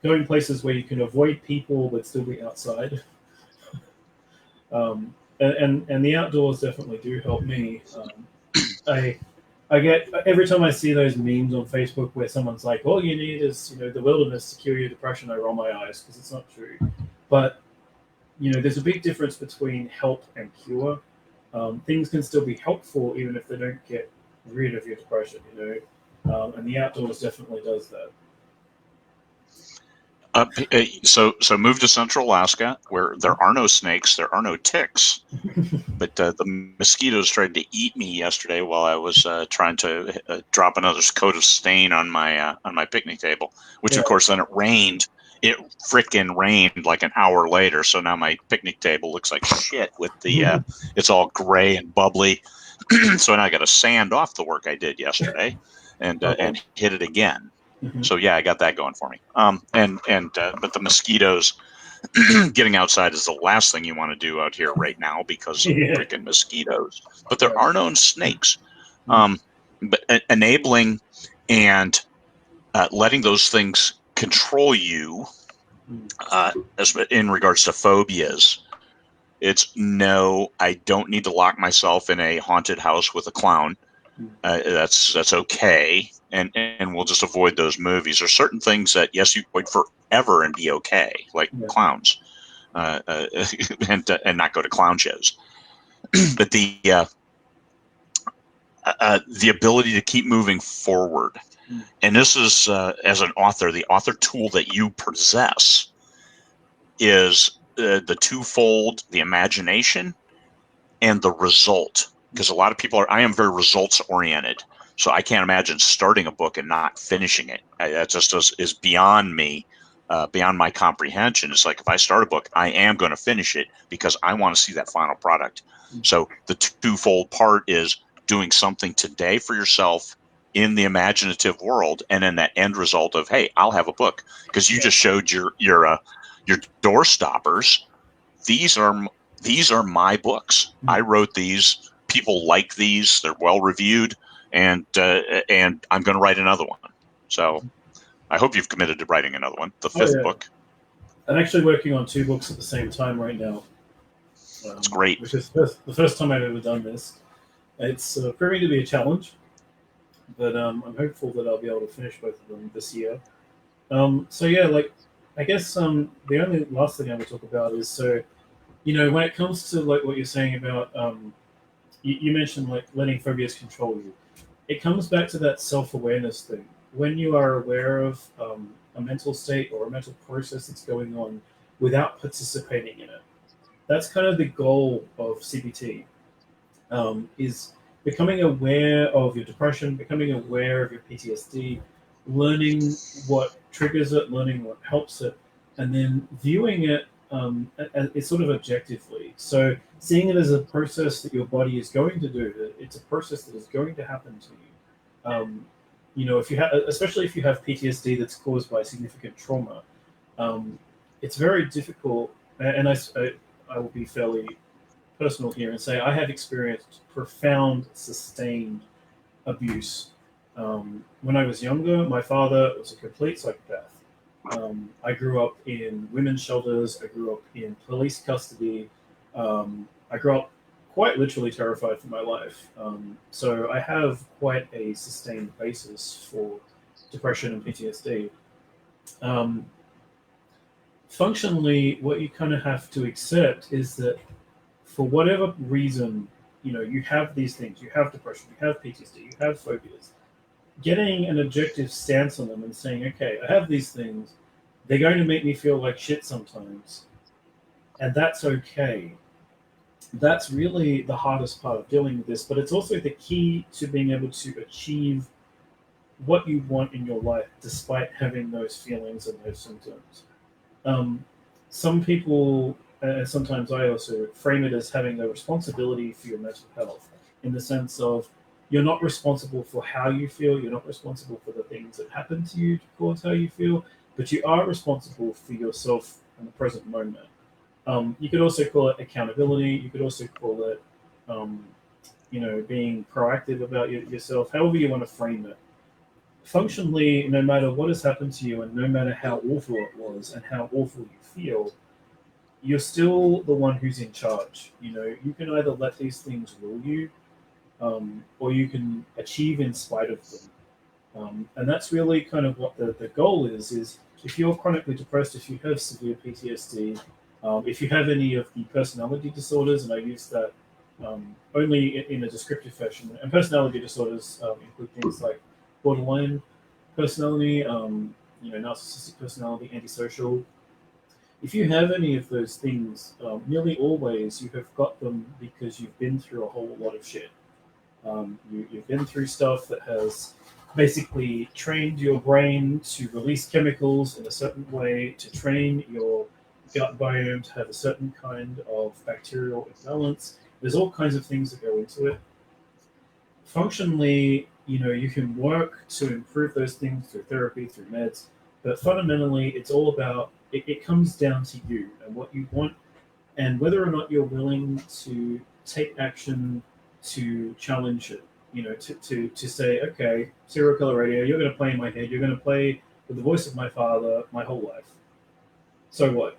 going places where you can avoid people but still be outside. And the outdoors definitely do help me. I get every time I see those memes on Facebook where someone's like, "All you need is, you know, the wilderness to cure your depression." I roll my eyes because it's not true. But, you know, there's a big difference between help and cure. Things can still be helpful even if they don't get rid of your depression. You know, and the outdoors definitely does that. So move to Central Alaska where there are no snakes, there are no ticks, but the mosquitoes tried to eat me yesterday while I was trying to drop another coat of stain on my picnic table. Which, of course, then it rained. It frickin' rained like an hour later, so now my picnic table looks like shit with the it's all gray and bubbly. So now I got to sand off the work I did yesterday and hit it again. So yeah, I got that going for me. But the mosquitoes, getting outside is the last thing you want to do out here right now because of freaking mosquitoes. But there are no snakes. But enabling and letting those things control you, in regards to phobias, it's no, I don't need to lock myself in a haunted house with a clown. That's okay, and we'll just avoid those movies. There's certain things that, yes, you avoid forever and be okay, like clowns, and not go to clown shows. But the ability to keep moving forward, and this is as an author, the author tool that you possess is the twofold: the imagination and the result. Because a lot of people I am very results oriented. So I can't imagine starting a book and not finishing it. That just is beyond me, beyond my comprehension. It's like, if I start a book, I am going to finish it because I want to see that final product. So the twofold part is doing something today for yourself in the imaginative world, and then that end result of, hey, I'll have a book. Because you just showed your door stoppers. These are my books. I wrote these. People like these. They're well reviewed, and I'm going to write another one. So I hope you've committed to writing another one, the Oh, fifth yeah. book. I'm actually working on 2 books at the same time right now. That's great. Which is the first time I've ever done this. It's proving to be a challenge, but I'm hopeful that I'll be able to finish both of them this year. So yeah, like I guess the only last thing I would talk about is, so when it comes to like what you're saying about you mentioned like letting phobias control you. It comes back to that self-awareness thing. When you are aware of a mental state or a mental process that's going on without participating in it, that's kind of the goal of CBT. Is becoming aware of your depression, becoming aware of your PTSD, learning what triggers it, learning what helps it, and then viewing it it's sort of objectively. So seeing it as a process that your body is going to do, that it's a process that is going to happen to you. If you have, especially if you have PTSD that's caused by significant trauma, it's very difficult. And I will be fairly personal here and say I have experienced profound, sustained abuse. When I was younger, my father was a complete psychopath. I grew up in women's shelters. I grew up in police custody. I grew up quite literally terrified for my life. So I have quite a sustained basis for depression and PTSD. Um, Functionally, what you kind of have to accept is that for whatever reason, you have these things, you have depression, you have PTSD, you have phobias. Getting an objective stance on them and saying, okay, I have these things, they're going to make me feel like shit sometimes, and that's okay. That's really the hardest part of dealing with this, but it's also the key to being able to achieve what you want in your life despite having those feelings and those symptoms. Um, some people, and sometimes I also frame it as having a responsibility for your mental health, in the sense of you're not responsible for how you feel, you're not responsible for the things that happen to you to cause how you feel, but you are responsible for yourself in the present moment. You could also call it accountability. You could also call it, um, being proactive about yourself. However you want to frame it. Functionally, no matter what has happened to you, and no matter how awful it was, and how awful you feel, you're still the one who's in charge. You can either let these things rule you, or you can achieve in spite of them. And that's really kind of what the goal is if you're chronically depressed, if you have severe PTSD, if you have any of the personality disorders, and I use that only in a descriptive fashion, and personality disorders include things like borderline personality, narcissistic personality, antisocial. If you have any of those things, nearly always you have got them because you've been through a whole lot of shit. You've been through stuff that has basically trained your brain to release chemicals in a certain way, to train your gut biome to have a certain kind of bacterial imbalance. There's all kinds of things that go into it. Functionally, you can work to improve those things through therapy, through meds, but fundamentally, it's all about it comes down to you and what you want, and whether or not you're willing to take action to challenge it. To say, okay, serial killer radio, you're going to play in my head, you're going to play with the voice of my father my whole life. So what?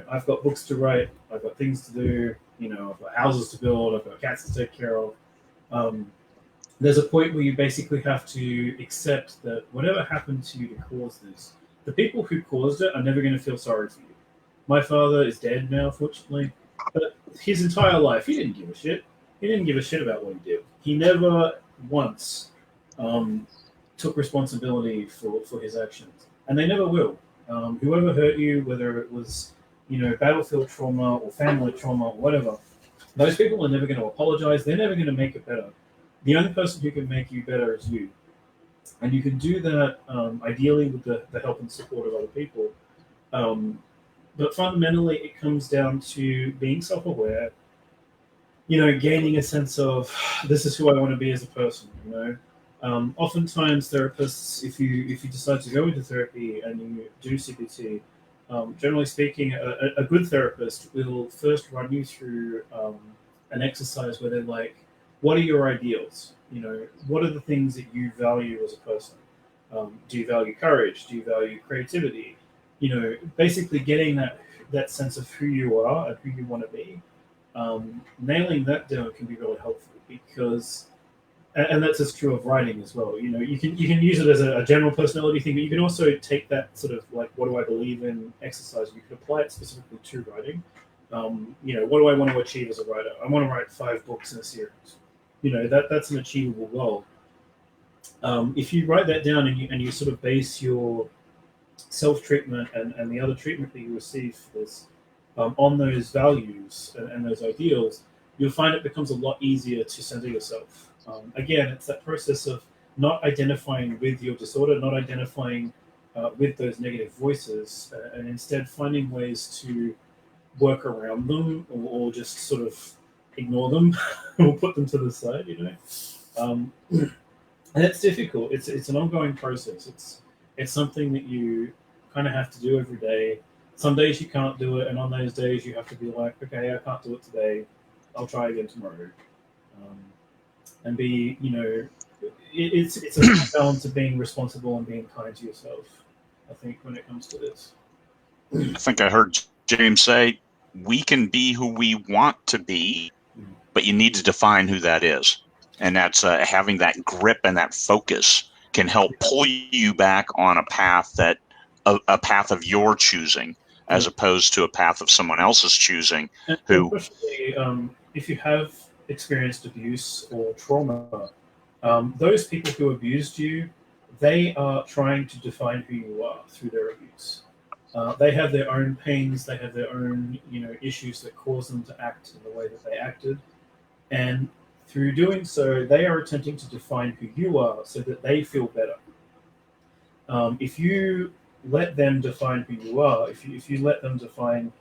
I've got books to write, I've got things to do, I've got houses to build, I've got cats to take care of. There's a point where you basically have to accept that whatever happened to you to cause this, the people who caused it are never going to feel sorry for you. My father is dead now, fortunately, but his entire life, he didn't give a shit. He didn't give a shit about what he did. He never once took responsibility for his actions, and they never will. Whoever hurt you, whether it was battlefield trauma or family trauma or whatever, those people are never going to apologize. They're never going to make it better. The only person who can make you better is you, and you can do that ideally with the help and support of other people. Um, but fundamentally, it comes down to being self-aware. Gaining a sense of this is who I want to be as a person. Oftentimes therapists, if you decide to go into therapy and you do CBT, generally speaking, a good therapist will first run you through an exercise where they're like, what are your ideals? What are the things that you value as a person? Do you value courage? Do you value creativity? Basically getting that sense of who you are and who you want to be. Nailing that down can be really helpful because, and that's as true of writing as well. You can use it as a general personality thing, but you can also take that sort of like, what do I believe in exercise? You can apply it specifically to writing. What do I want to achieve as a writer? I want to write 5 books in a series. That's an achievable goal. If you write that down and you sort of base your self-treatment and the other treatment that you receive for this on those values and those ideals, you'll find it becomes a lot easier to center yourself. Again, it's that process of not identifying with your disorder, not identifying with those negative voices, and instead finding ways to work around them or just sort of ignore them or put them to the side, and it's difficult. It's an ongoing process. It's something that you kind of have to do every day. Some days you can't do it, and on those days you have to be like, okay, I can't do it today. I'll try again tomorrow. And be, it's a balance of being responsible and being kind to yourself, I think, when it comes to this. I think I heard James say, we can be who we want to be, but you need to define who that is. And that's having that grip and that focus can help pull you back on a path a path of your choosing, as opposed to a path of someone else's choosing. And especially if you have experienced abuse or trauma, those people who abused you, they are trying to define who you are through their abuse. They have their own pains, they have their own issues that cause them to act in the way that they acted, and through doing so, they are attempting to define who you are so that they feel better. If you let them define who you are, if you let them define,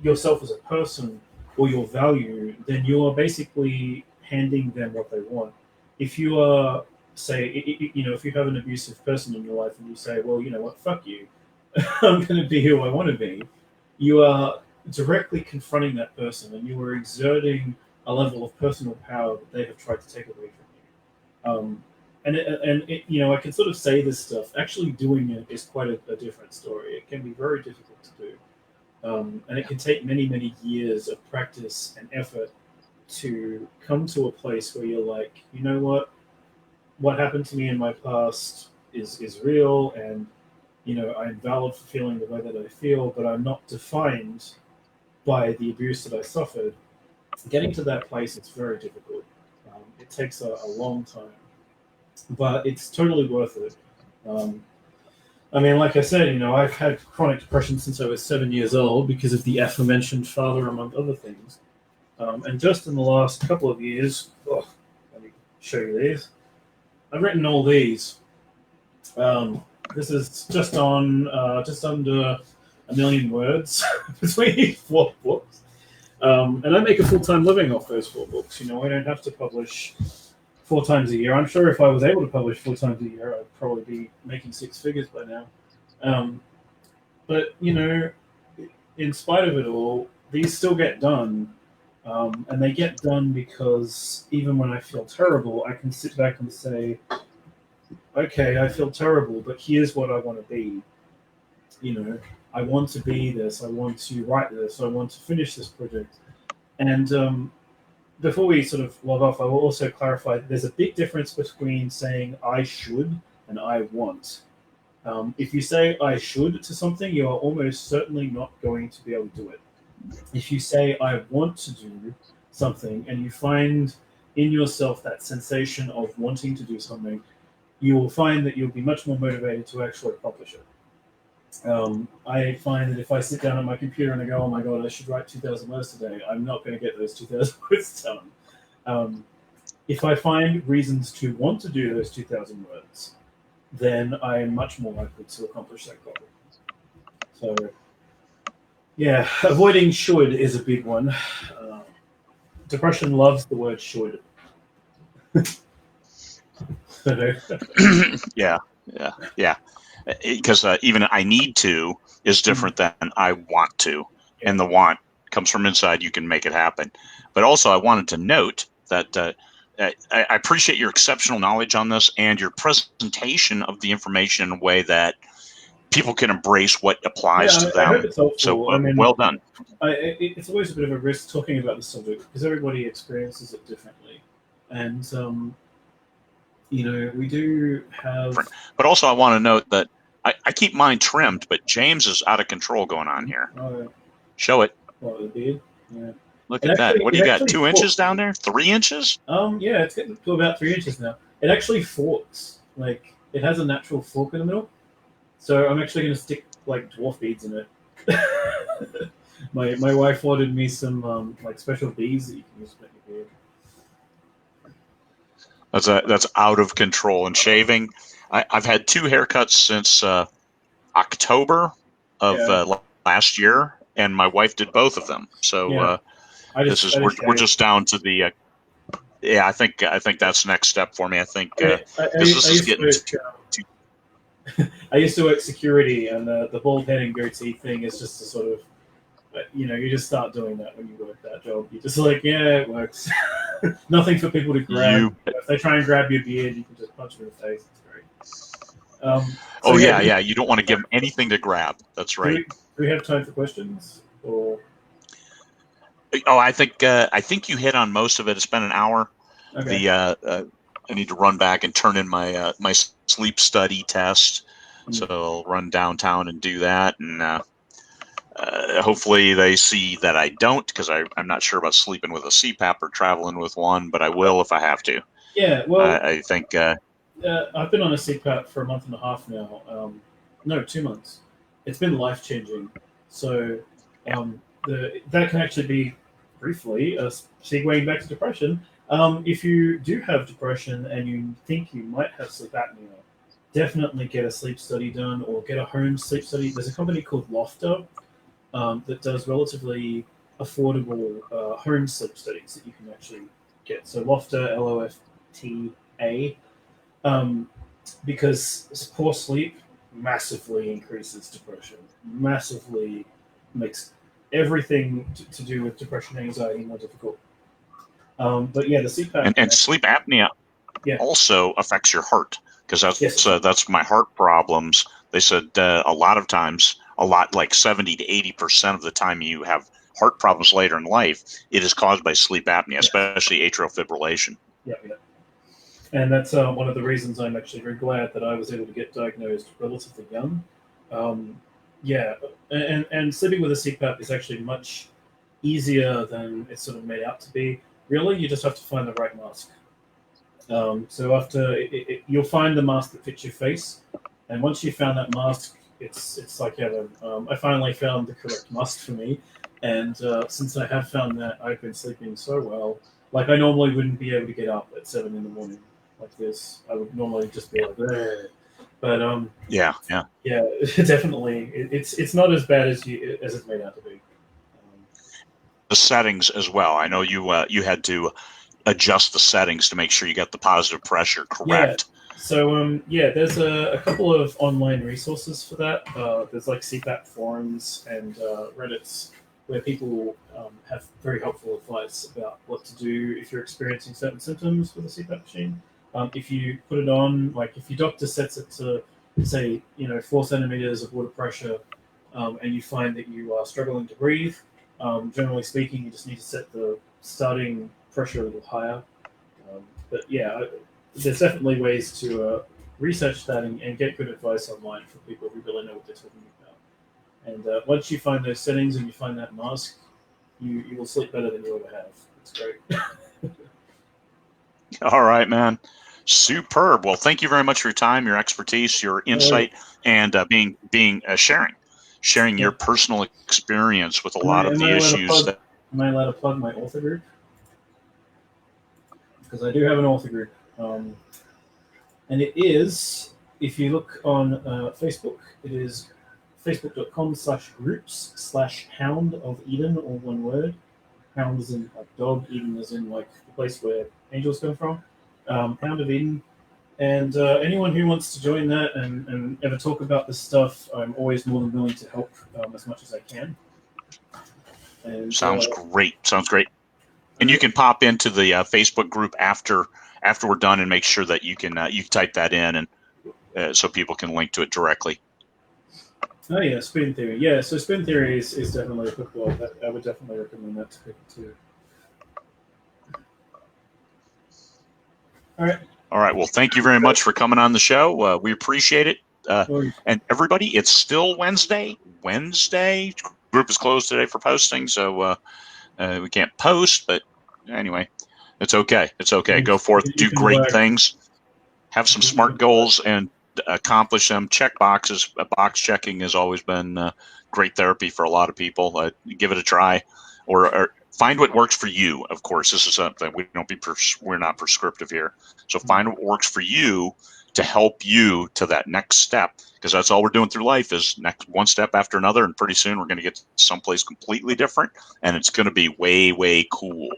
yourself as a person or your value, then you are basically handing them what they want. If you are, say, if you have an abusive person in your life and you say, well, you know what, fuck you, I'm going to be who I want to be, you are directly confronting that person, and you are exerting a level of personal power that they have tried to take away from you. I can sort of say this stuff. Actually doing it is quite a different story. It can be very difficult to do. And it can take many, many years of practice and effort to come to a place where you're like, you know what happened to me in my past is real, and I'm valid for feeling the way that I feel, but I'm not defined by the abuse that I suffered. Getting to that place is very difficult. It takes a long time, but it's totally worth it. Like I said, I've had chronic depression since I was 7 years old because of the aforementioned father, among other things. And just in the last couple of years, let me show you these. I've written all these. This is just under 1 million words between 4 books. And I make a full-time living off those 4 books. I don't have to publish 4 times a year. I'm sure if I was able to publish 4 times a year, I'd probably be making 6 figures by now. But, in spite of it all, these still get done. And they get done because even when I feel terrible, I can sit back and say, okay, I feel terrible, but here's what I want to be. I want to be this. I want to write this. I want to finish this project. And before we sort of log off, I will also clarify that there's a big difference between saying I should and I want. If you say I should to something, you are almost certainly not going to be able to do it. If you say I want to do something and you find in yourself that sensation of wanting to do something, you will find that you'll be much more motivated to actually accomplish it. I find that if I sit down at my computer and I go, oh my God, I should write 2,000 words today, I'm not going to get those 2,000 words done. If I find reasons to want to do those 2,000 words, then I'm much more likely to accomplish that goal. So, yeah, avoiding should is a big one. Depression loves the word should. Yeah. Because even I need to is different than I want to. Yeah. And the want comes from inside. You can make it happen. But also I wanted to note that I appreciate your exceptional knowledge on this and your presentation of the information in a way that people can embrace what applies to I hope them. it's helpful. So I mean, well done. It's always a bit of a risk talking about the subject because everybody experiences it differently, and we do have. But also, I want to note that I keep mine trimmed, but James is out of control going on here. Show it. The beard. Yeah. Look at that. What do you got? 2 inches down there? 3 inches? Yeah, it's getting to about 3 inches now. It actually forks. Like, it has a natural fork in the middle. So I'm actually going to stick like dwarf beads in it. My wife ordered me some like special beads that you can use to make your beard. That's out of control. And shaving, I've had 2 haircuts since October of last year, and my wife did both of them. So we're just down to the. I think that's the next step for me. I think this is getting too. I used to work security, and the bald head and goatee thing is just a sort of, you just start doing that when you work that job. You're just like, yeah, it works. Nothing for people to grab. If they try and grab your beard, you can just punch them in the face. It's great. You don't want to give them anything to grab. That's right. Do we have time for questions? Or I think you hit on most of it. It's been an hour. Okay. I need to run back and turn in my my sleep study test. So I'll run downtown and do that, and hopefully they see that I don't, because I'm not sure about sleeping with a CPAP or traveling with one, but I will if I have to. Yeah, well, I think I've been on a CPAP for a month and a half now. No, 2 months. It's been life-changing. So that can actually be, briefly, segueing back to depression. If you do have depression and you think you might have sleep apnea, definitely get a sleep study done or get a home sleep study. There's a company called Lofter that does relatively affordable home sleep studies that you can actually get. So Lofter, Lofta, because poor sleep massively increases depression, massively makes everything to do with depression and anxiety more difficult. But yeah, the CPAP and sleep apnea also affects your heart, because that's my heart problems. They said a lot of times, like 70 to 80% of the time you have heart problems later in life, it is caused by sleep apnea, especially atrial fibrillation. Yeah. And that's one of the reasons I'm actually very glad that I was able to get diagnosed relatively young. And sleeping with a CPAP is actually much easier than it's sort of made out to be. Really, you just have to find the right mask. So after you'll find the mask that fits your face, and once you found that mask, it's like heaven. I finally found the correct mask for me, and since I have found that, I've been sleeping so well. Like, I normally wouldn't be able to get up at 7 in the morning like this. I would normally just be like, bleh. But definitely, it's not as bad as it's made out to be. The settings as well. I know you had to adjust the settings to make sure you got the positive pressure correct. Yeah. So there's a couple of online resources for that. There's like CPAP forums and Reddits where people have very helpful advice about what to do if you're experiencing certain symptoms with a CPAP machine. If you put it on, like if your doctor sets it to, say, 4 centimeters of water pressure, and you find that you are struggling to breathe, generally speaking, you just need to set the starting pressure a little higher. There's definitely ways to research that and get good advice online from people who really know what they're talking about. And once you find those settings and you find that mask, you will sleep better than you ever have. It's great. All right, man. Superb. Well, thank you very much for your time, your expertise, your insight, and sharing your personal experience with a lot of the issues. Am I allowed to plug my author group? Because I do have an author group. And it is, if you look on Facebook, it is facebook.com/groups/Hound of Eden, all one word. Hound is in like dog, Eden is in like the place where angels come from. Hound of Eden. And anyone who wants to join that and ever talk about this stuff, I'm always more than willing to help as much as I can. And, Sounds great. And you can pop into the Facebook group after we're done and make sure that you can type that in and so people can link to it directly. Oh yeah, spin theory. Yeah, so spin theory is definitely applicable. I would definitely recommend that to people too. All right. All right. Well, thank you very much for coming on the show. We appreciate it. And everybody, it's still Wednesday. Group is closed today for posting, so we can't post. But anyway, it's okay. It's okay. Go forth, do great things, have some smart goals, and accomplish them. Check boxes. Box checking has always been great therapy for a lot of people. Give it a try, or find what works for you. Of course, this is something we're not prescriptive here. So find what works for you to help you to that next step, because that's all we're doing through life is next one step after another, and pretty soon we're going to get someplace completely different, and it's going to be way, way cool.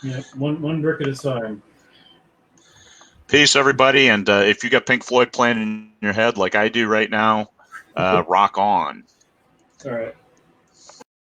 Yeah, one brick at a time. Peace, everybody, and if you got Pink Floyd playing in your head like I do right now, rock on. All right.